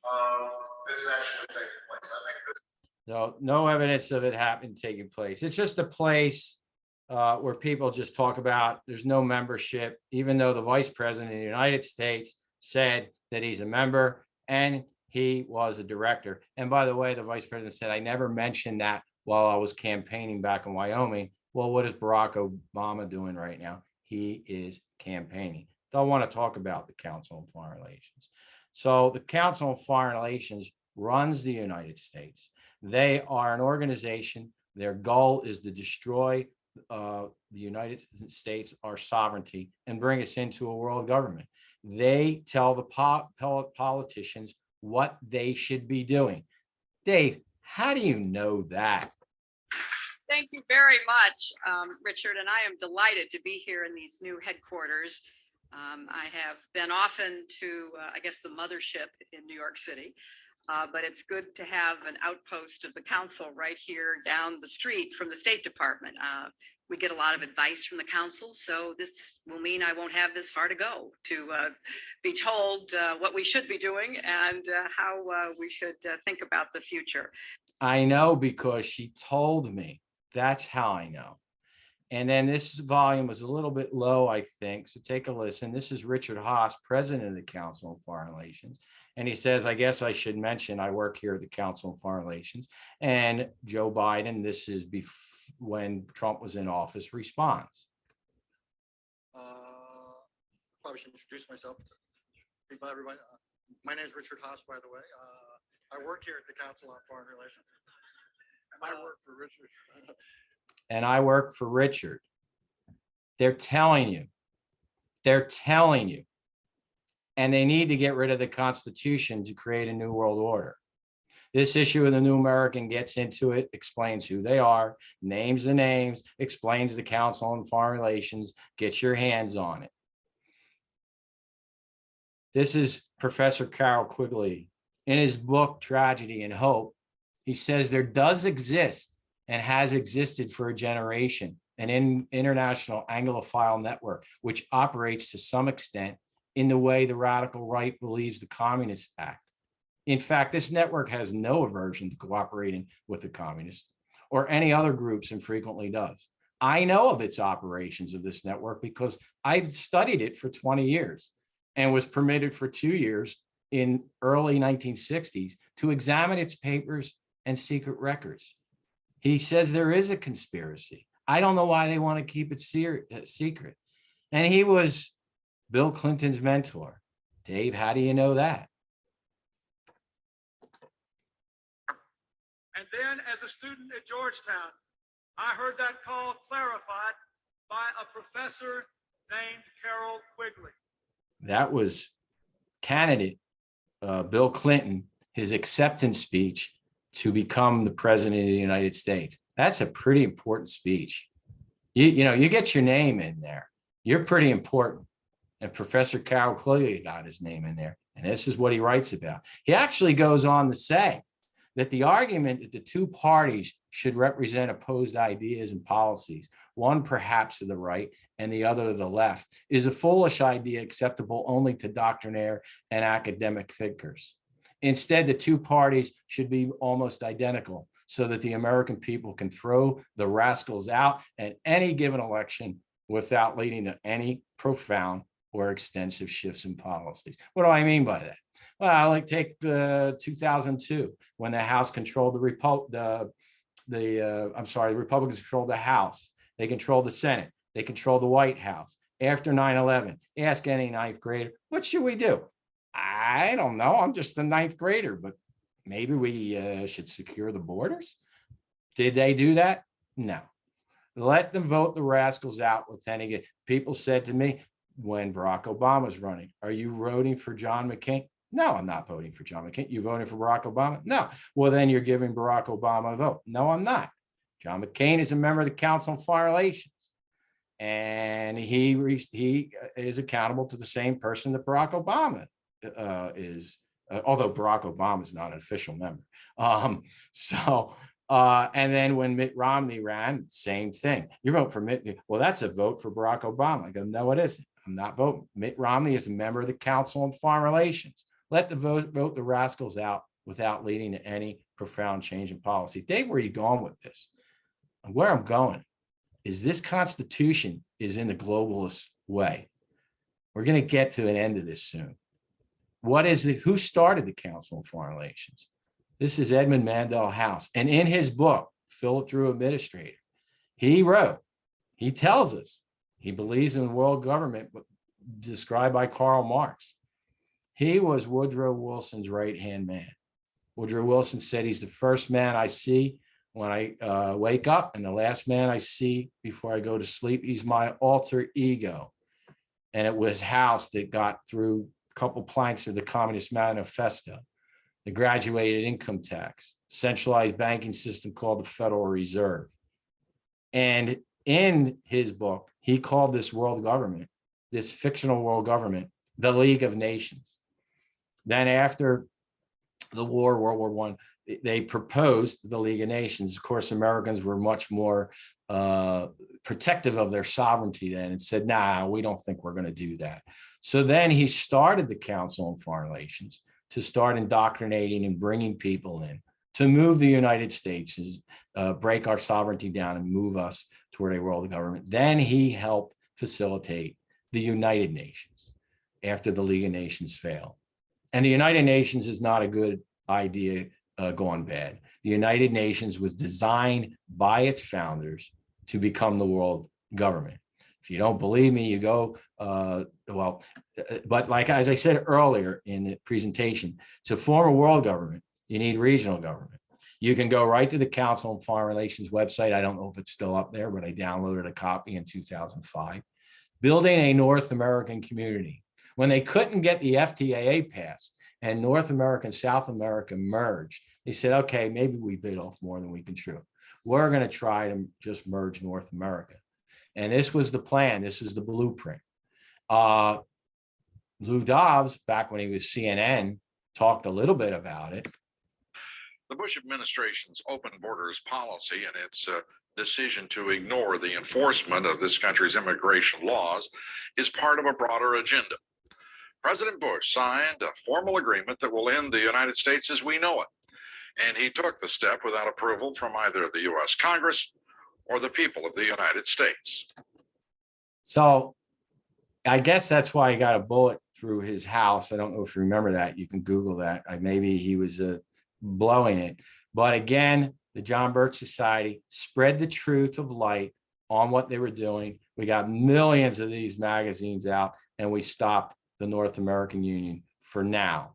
S6: of this actually taking place. I think this.
S2: No evidence of it taking place. It's just a place where people just talk about there's no membership, even though the vice president of the United States said that he's a member and he was a director. And by the way, the vice president said, I never mentioned that while I was campaigning back in Wyoming. Well, what is Barack Obama doing right now? He is campaigning. They'll want to talk about the Council on Foreign Relations. So the Council on Foreign Relations runs the United States. They are an organization. Their goal is to destroy the United States, our sovereignty, and bring us into a world government. They tell the politicians what they should be doing. Dave, how do you know that?
S11: Thank you very much, Richard, and I am delighted to be here in these new headquarters. I have been often to, I guess, the mothership in New York City, but it's good to have an outpost of the council right here down the street from the State Department. We get a lot of advice from the council, so this will mean I won't have this far to go to be told what we should be doing and how we should think about the future.
S2: I know because she told me. That's how I know. And then this volume was a little bit low, I think. So take a listen. This is Richard Haas, president of the Council on Foreign Relations. And he says, I guess I should mention I work here at the Council on Foreign Relations. And Joe Biden, this is when Trump was in office, responds.
S12: Probably should introduce myself. Everybody. My name is Richard Haas, by the way. I work here at the Council on Foreign Relations. And I work for Richard.
S2: And I work for Richard. They're telling you. They're telling you. And they need to get rid of the Constitution to create a new world order. This issue of the New American gets into it, explains who they are, names the names, explains the Council on Foreign Relations, get your hands on it. This is Professor Carol Quigley in his book, Tragedy and Hope, he says there does exist and has existed for a generation an international Anglophile network, which operates to some extent in the way the radical right believes the Communists act. In fact, this network has no aversion to cooperating with the communists or any other groups, and frequently does. I know of its operations of this network because I've studied it for 20 years and was permitted for 2 years in early 1960s to examine its papers and secret records. He says there is a conspiracy. I don't know why they want to keep it secret. And he was Bill Clinton's mentor. Dave, how do you know that?
S12: And then as a student at Georgetown, I heard that call clarified by a professor named Carol Quigley.
S2: That was candidate Bill Clinton, his acceptance speech to become the president of the United States. That's a pretty important speech. You know, you get your name in there, you're pretty important. And Professor Carol Quigley got his name in there. And this is what he writes about. He actually goes on to say that the argument that the two parties should represent opposed ideas and policies, one perhaps to the right and the other to the left, is a foolish idea acceptable only to doctrinaire and academic thinkers. Instead, the two parties should be almost identical so that the American people can throw the rascals out at any given election without leading to any profound or extensive shifts in policies. What do I mean by that? Well, like take 2002 when the House controlled the Republicans controlled the House. They controlled the Senate. They controlled the White House. After 9/11, ask any ninth grader, what should we do? I don't know. I'm just a ninth grader, but maybe we should secure the borders. Did they do that? No. Let them vote the rascals out with any. People said to me when Barack Obama was running, are you voting for John McCain? No, I'm not voting for John McCain. You voting for Barack Obama? No. Well, then you're giving Barack Obama a vote. No, I'm not. John McCain is a member of the Council on Foreign Relations. And he is accountable to the same person that Barack Obama is, although Barack Obama is not an official member. And then when Mitt Romney ran, same thing. You vote for Mitt. Well, that's a vote for Barack Obama. I go, no, it isn't. I'm not voting. Mitt Romney is a member of the Council on Foreign Relations. Let the vote the rascals out without leading to any profound change in policy. Dave, where are you going with this? And where I'm going is this Constitution is in the globalist way. We're going to get to an end of this soon. Who started the Council on Foreign Relations? This is Edmund Mandel House. And in his book, Philip Drew Administrator, he tells us he believes in world government described by Karl Marx. He was Woodrow Wilson's right-hand man. Woodrow Wilson said he's the first man I see when I wake up and the last man I see before I go to sleep. He's my alter ego. And it was House that got through a couple planks of the Communist Manifesto, the graduated income tax, centralized banking system called the Federal Reserve. And in his book, he called this world government, this fictional world government, the League of Nations. Then after the war, World War I, they proposed the League of Nations. Of course, Americans were much more protective of their sovereignty then and said, nah, we don't think we're going to do that. So then he started the Council on Foreign Relations to start indoctrinating and bringing people in to move the United States, break our sovereignty down and move us toward a world government. Then he helped facilitate the United Nations after the League of Nations failed. And the United Nations is not a good idea gone bad. The United Nations was designed by its founders to become the world government. If you don't believe me, you go, but like, as I said earlier in the presentation, to form a world government, you need regional government. You can go right to the Council on Foreign Relations website. I don't know if it's still up there, but I downloaded a copy in 2005. Building a North American community. When they couldn't get the FTAA passed and North America and South America merged, they said, okay, maybe we bit off more than we can chew. We're going to try to just merge North America. And this was the plan. This is the blueprint. Lou Dobbs, back when he was CNN, talked a little bit about it.
S13: The Bush administration's open borders policy and its decision to ignore the enforcement of this country's immigration laws is part of a broader agenda. President Bush signed a formal agreement that will end the United States as we know it, and he took the step without approval from either the U.S. Congress or the people of the United States.
S2: So I guess that's why he got a bullet through his house. I don't know if you remember that. You can Google that. Maybe he was blowing it. But again, the John Birch Society spread the truth of light on what they were doing. We got millions of these magazines out, and we stopped the North American Union for now.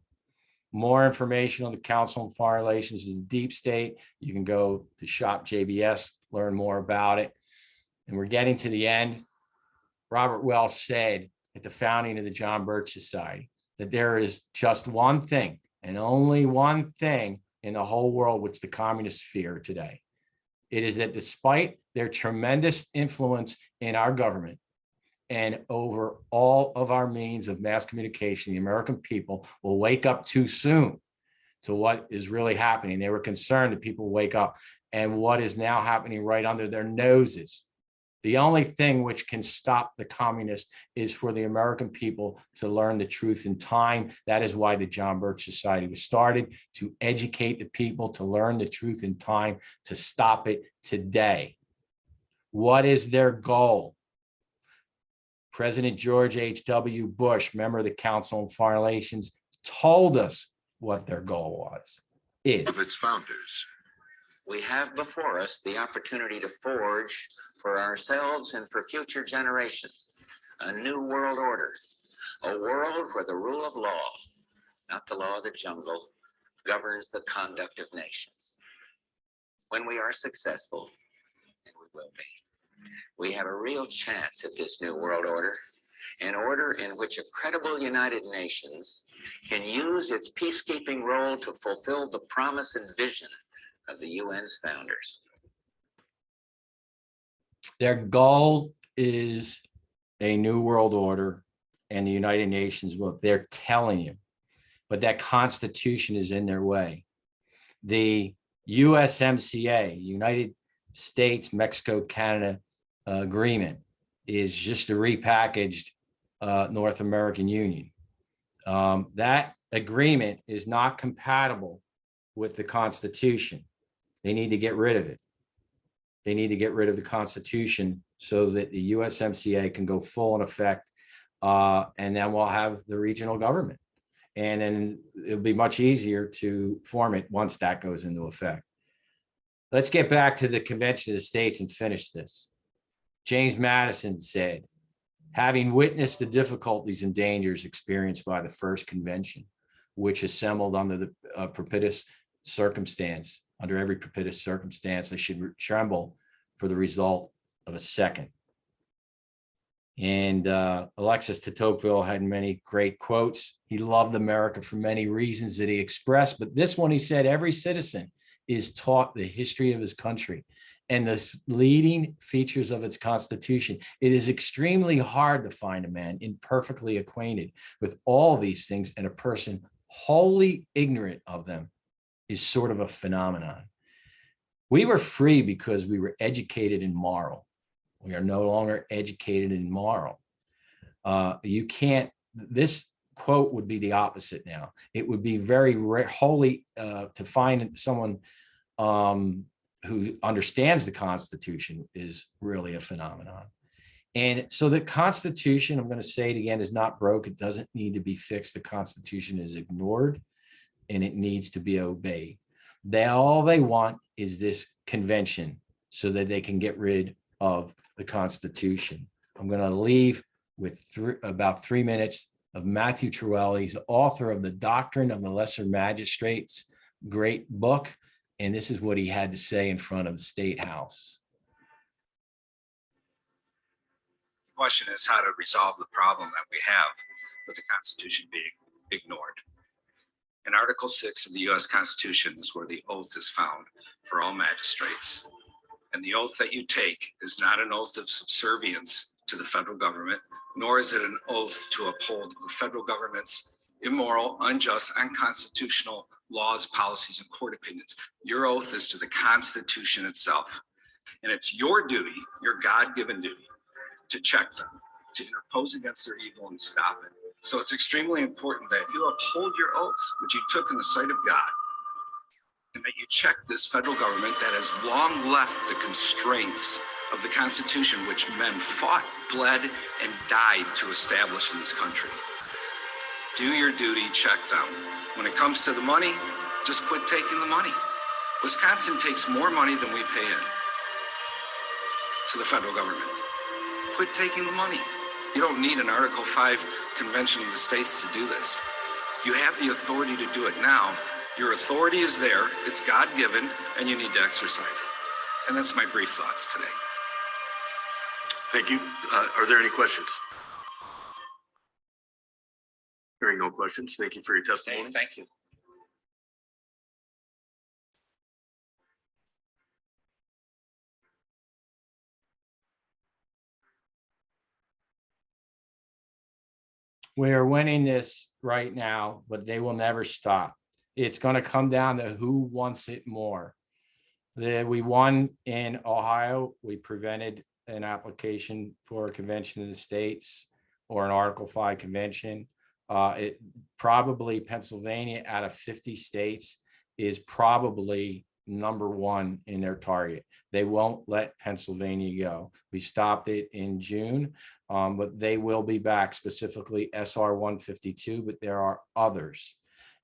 S2: More information on the Council on Foreign Relations is the deep state. You can go to Shop JBS, learn more about it. And we're getting to the end. Robert Wells said at the founding of the John Birch Society that there is just one thing and only one thing in the whole world which the communists fear today. It is that despite their tremendous influence in our government and over all of our means of mass communication, the American people will wake up too soon to what is really happening. They were concerned that people wake up, and what is now happening right under their noses. The only thing which can stop the communists is for the American people to learn the truth in time. That is why the John Birch Society was started, to educate the people, to learn the truth in time, to stop it today. What is their goal? President George H.W. Bush, member of the Council on Foreign Relations, told us what their goal was.
S6: Of its founders.
S14: We have before us the opportunity to forge for ourselves and for future generations a new world order, a world where the rule of law, not the law of the jungle, governs the conduct of nations. When we are successful, and we will be, we have a real chance at this new world order, an order in which a credible United Nations can use its peacekeeping role to fulfill the promise and vision of the UN's founders.
S2: Their goal is a new world order, and the United Nations will, they're telling you, but that Constitution is in their way. The USMCA, United States, Mexico, Canada agreement is just a repackaged North American Union. That agreement is not compatible with the Constitution. They need to get rid of it. They need to get rid of the Constitution so that the USMCA can go full in effect, and then we'll have the regional government. And then it'll be much easier to form it once that goes into effect. Let's get back to the Convention of the States and finish this. James Madison said, having witnessed the difficulties and dangers experienced by the first convention, which assembled under the propitious circumstance, under every propitious circumstance, I should tremble for the result of a second. And Alexis de Tocqueville had many great quotes. He loved America for many reasons that he expressed, but this one, he said, every citizen is taught the history of his country and the leading features of its constitution. It is extremely hard to find a man imperfectly acquainted with all these things, and a person wholly ignorant of them is sort of a phenomenon. We were free because we were educated in moral. We are no longer educated in moral. You can't, this quote would be the opposite now. It would be very wholly to find someone who understands the Constitution is really a phenomenon. And so the Constitution, I'm going to say it again, is not broke. It doesn't need to be fixed. The Constitution is ignored and it needs to be obeyed. All they want is this convention so that they can get rid of the Constitution. I'm going to leave with about 3 minutes of Matthew Trewhella. He's the author of The Doctrine of the Lesser Magistrates, great book. And this is what he had to say in front of the State House.
S15: The question is how to resolve the problem that we have with the Constitution being ignored. In Article 6 of the U.S. Constitution is where the oath is found for all magistrates. And the oath that you take is not an oath of subservience to the federal government, nor is it an oath to uphold the federal government's immoral, unjust, unconstitutional laws, policies, and court opinions. Your oath is to the Constitution itself. And it's your duty, your God-given duty, to check them, to interpose against their evil and stop it. So it's extremely important that you uphold your oath, which you took in the sight of God, and that you check this federal government that has long left the constraints of the Constitution, which men fought, bled, and died to establish in this country. Do your duty, check them. When it comes to the money, just quit taking the money. Wisconsin takes more money than we pay in to the federal government. Quit taking the money. You don't need an Article 5 convention of the states to do this. You have the authority to do it now. Your authority is there, it's God-given, and you need to exercise it. And that's my brief thoughts today.
S16: Thank you. Are there any questions? Hearing no questions, thank you for your testimony.
S14: Thank you.
S2: We are winning this right now, but they will never stop. It's going to come down to who wants it more. We won in Ohio. We prevented an application for a convention of the states or an Article 5 convention. It probably Pennsylvania out of 50 states is probably number one in their target. They won't let Pennsylvania go. We stopped it in June, but they will be back, specifically SR 152, but there are others.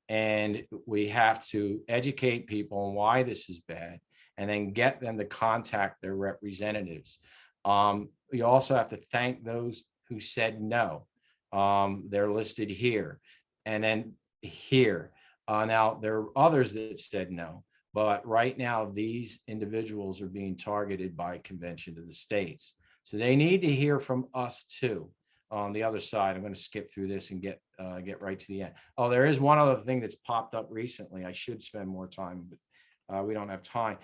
S2: And we have to educate people on why this is bad and then get them to contact their representatives. We also have to thank those who said no. They're listed here and then here. Now, there are others that said no, but right now these individuals are being targeted by Convention of the States. So they need to hear from us too. On the other side, I'm going to skip through this and get right to the end. Oh, there is one other thing that's popped up recently. I should spend more time, but we don't have time.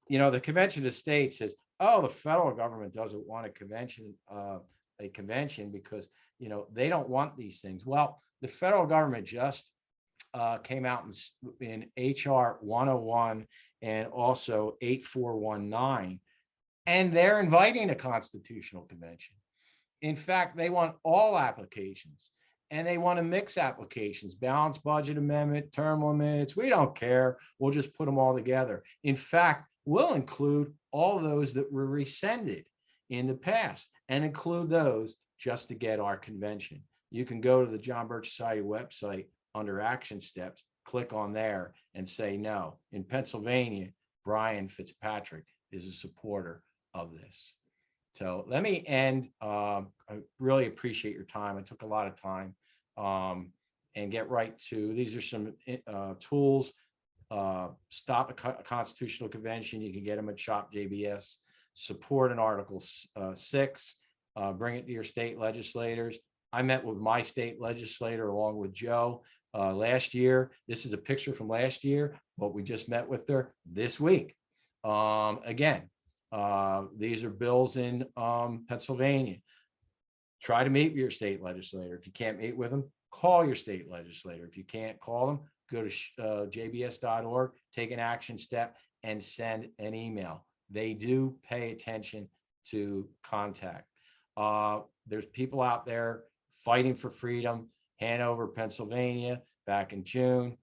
S2: You know, the Convention of the States says, oh, the federal government doesn't want a convention because, you know, they don't want these things. Well, the federal government just came out in HR 101 and also 8419, and they're inviting a constitutional convention. In fact, they want all applications, and they want to mix applications, balanced budget amendment, term limits. We don't care. We'll just put them all together. In fact, we'll include all those that were rescinded in the past and include those just to get our convention. You can go to the John Birch Society website under action steps, click on there and say no. In Pennsylvania, Brian Fitzpatrick is a supporter of this. So let me end. I really appreciate your time. I took a lot of time and get right to, these are some tools. Stop a constitutional convention. You can get them at Shop JBS. Support an Article 6. Bring it to your state legislators. I met with my state legislator along with Joe last year. This is a picture from last year, but we just met with her this week. Again, these are bills in Pennsylvania. Try to meet with your state legislator. If you can't meet with them, call your state legislator. If you can't call them, go to jbs.org, take an action step, and send an email. They do pay attention to contact. There's people out there fighting for freedom. Hanover, Pennsylvania, back in June.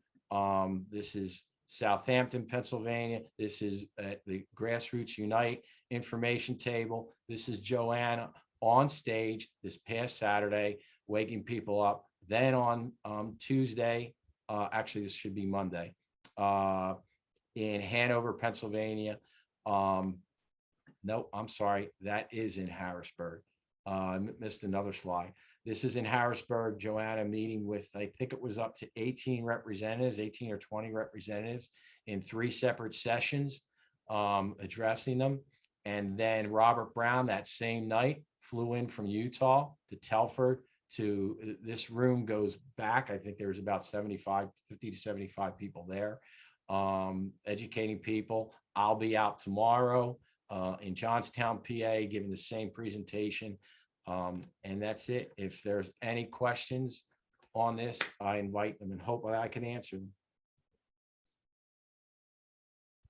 S2: This is Southampton, Pennsylvania. This is the Grassroots Unite information table. This is Joanna on stage this past Saturday, waking people up. Then on Tuesday, actually this should be Monday, in Hanover, Pennsylvania. No, I'm sorry, that is in Harrisburg. Missed another slide. This is in Harrisburg, Joanna meeting with, I think it was up to 18 representatives, 18 or 20 representatives in 3 separate sessions, addressing them. And then Robert Brown that same night flew in from Utah to Telford to, this room goes back. I think there was about 50 to 75 people there, educating people. I'll be out tomorrow in Johnstown, PA, giving the same presentation. And that's it. If there's any questions, on this, I invite them and hope that I can answer them.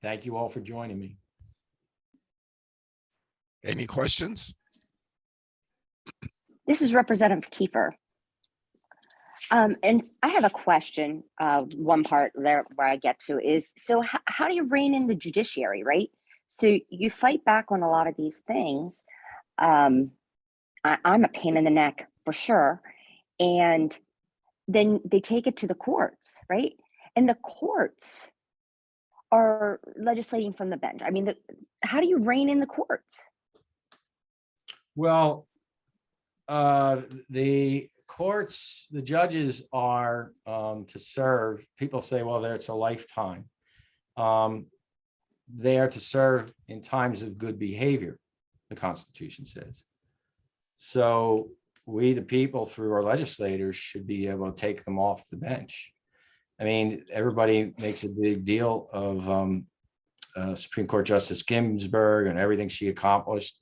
S2: Thank you all for joining me.
S1: Any questions?
S17: This is Representative Kiefer. And I have a question. One part there where I get to is, so how do you rein in the judiciary, right? So you fight back on a lot of these things. I'm a pain in the neck for sure. And then they take it to the courts, right? And the courts are legislating from the bench. I mean, how do you rein in the courts?
S2: Well, the courts, the judges are to serve. People say, well, it's a lifetime. They are to serve in times of good behavior, the Constitution says. So we, the people, through our legislators, should be able to take them off the bench. I mean, everybody makes a big deal of Supreme Court Justice Ginsburg and everything she accomplished.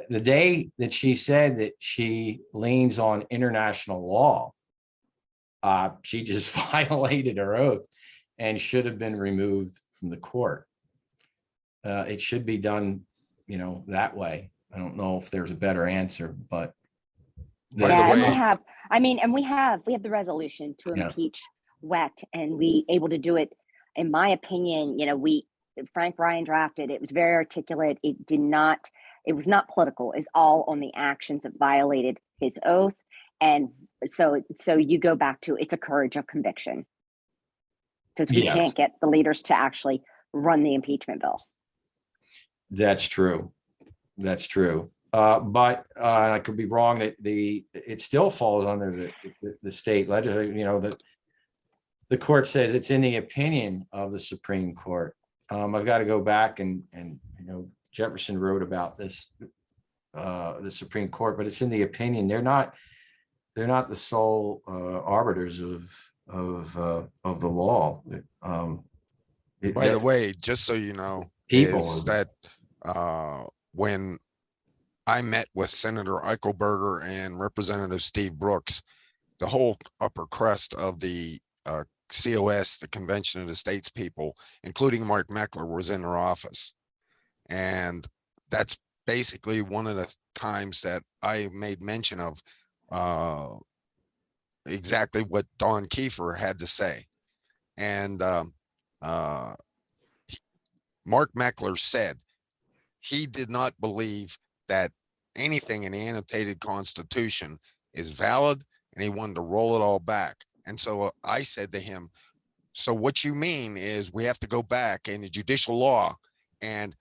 S2: The day that she said that she leans on international law, she just violated her oath and should have been removed from the court. It should be done, that way. I don't know if there's a better answer, but
S17: yeah, and we have the resolution to impeach WET, and we able to do it. In my opinion, Frank Ryan drafted it. Was very articulate. It was not political. It's all on the actions that violated his oath. And so you go back to, it's a courage of conviction, because we can't get the leaders to actually run the impeachment bill.
S2: That's true. That's true. But I could be wrong that it still falls under the state legislature. The court says it's in the opinion of the Supreme Court. I've got to go back and Jefferson wrote about this, the Supreme Court, but it's in the opinion. They're not the sole arbiters of the law.
S1: By the way, just so you know,
S2: people
S1: that when I met with Senator Eichelberger and Representative Steve Brooks, the whole upper crust of the COS, the Convention of the States people, including Mark Meckler, was in their office. And that's basically one of the times that I made mention of exactly what Don Kiefer had to say. And Mark Meckler said he did not believe that anything in the annotated Constitution is valid, and he wanted to roll it all back. And so I said to him, so what you mean is we have to go back in the judicial law and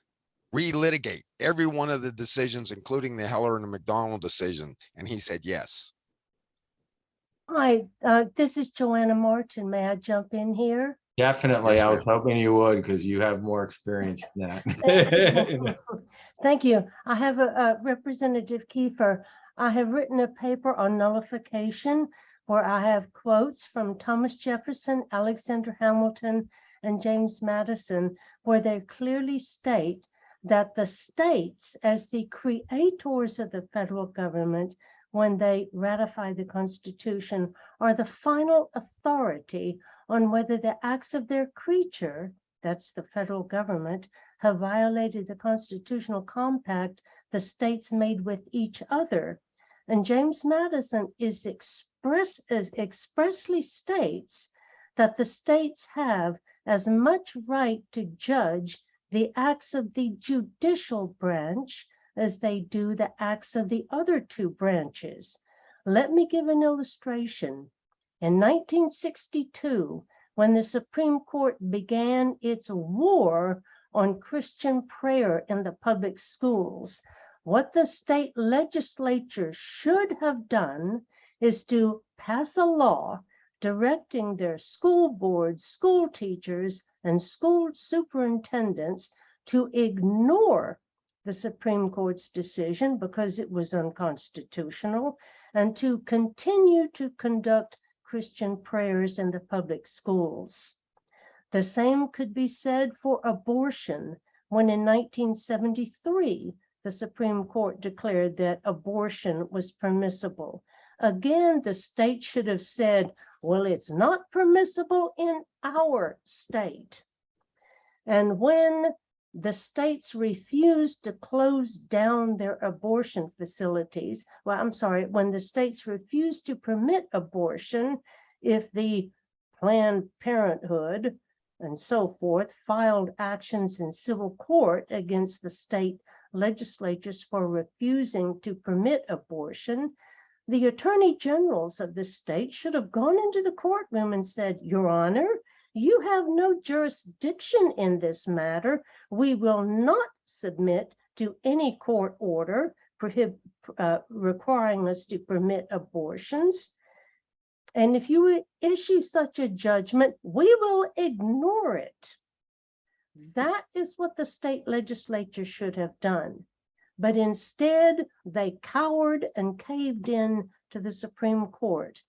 S1: relitigate every one of the decisions, including the Heller and the McDonald decision? And he said yes.
S18: Hi, this is Joanna Martin. May I jump in here?
S2: Definitely.
S1: Yes,
S2: I was hoping you would, because you have more experience than that.
S18: Thank you. I have a Representative Kiefer. I have written a paper on nullification where I have quotes from Thomas Jefferson, Alexander Hamilton, and James Madison, where they clearly state that the states, as the creators of the federal government, when they ratify the Constitution, are the final authority on whether the acts of their creature, that's the federal government, have violated the constitutional compact the states made with each other. And James Madison expressly states that the states have as much right to judge the acts of the judicial branch as they do the acts of the other two branches. Let me give an illustration. In 1962, when the Supreme Court began its war on Christian prayer in the public schools, what the state legislature should have done is to pass a law directing their school boards, school teachers, and school superintendents to ignore the Supreme Court's decision because it was unconstitutional, and to continue to conduct Christian prayers in the public schools. The same could be said for abortion, when in 1973, the Supreme Court declared that abortion was permissible. Again, the state should have said, well, it's not permissible in our state. And when the states refused to close down their abortion facilities, well, I'm sorry, when the states refused to permit abortion, if the Planned Parenthood and so forth filed actions in civil court against the state legislatures for refusing to permit abortion, the attorney generals of the state should have gone into the courtroom and said, Your Honor, you have no jurisdiction in this matter. We will not submit to any court order requiring us to permit abortions. And if you issue such a judgment, we will ignore it. That is what the state legislature should have done. But instead, they cowered and caved in to the Supreme Court.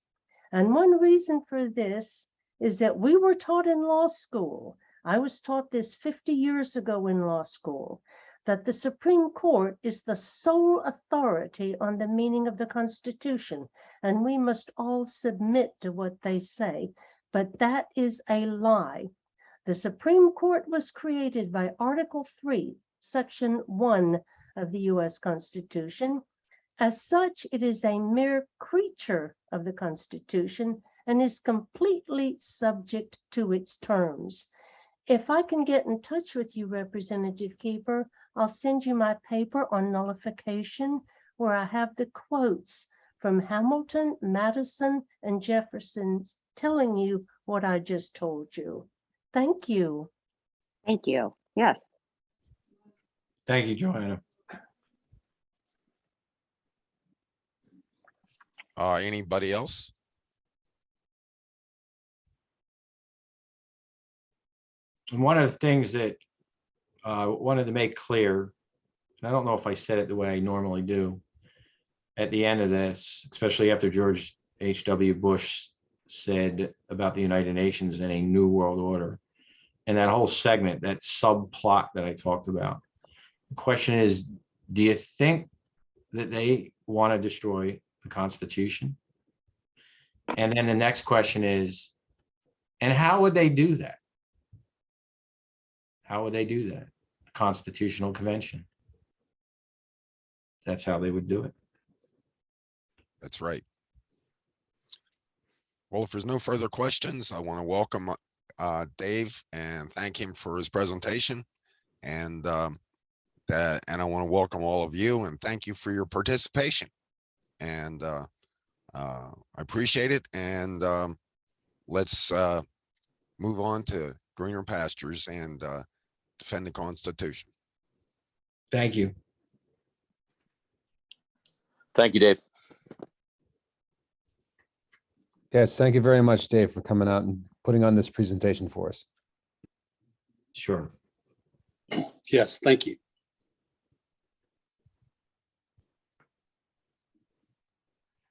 S18: And one reason for this is that we were taught in law school, I was taught this 50 years ago in law school, that the Supreme Court is the sole authority on the meaning of the Constitution, and we must all submit to what they say. But that is a lie. The Supreme Court was created by Article 3, Section 1 of the U.S. Constitution. As such, it is a mere creature of the Constitution and is completely subject to its terms. If I can get in touch with you, Representative Keeper, I'll send you my paper on nullification, where I have the quotes from Hamilton, Madison, and Jefferson telling you what I just told you. Thank you.
S17: Thank you. Yes.
S2: Thank you, Joanna.
S1: Anybody else?
S2: And one of the things that I wanted to make clear, and I don't know if I said it the way I normally do, at the end of this, especially after George H.W. Bush said about the United Nations and a new world order, and that whole segment, that subplot that I talked about. The question is, do you think that they want to destroy the Constitution? And then the next question is, and how would they do that? How would they do that? A constitutional convention. That's how they would do it.
S1: That's right. Well, if there's no further questions, I want to welcome Dave and thank him for his presentation. And I want to welcome all of you and thank you for your participation. And I appreciate it. And let's move on to greener pastures and defend the Constitution.
S2: Thank you.
S19: Thank you, Dave.
S20: Yes, thank you very much, Dave, for coming out and putting on this presentation for us.
S2: Sure.
S19: Yes, thank you.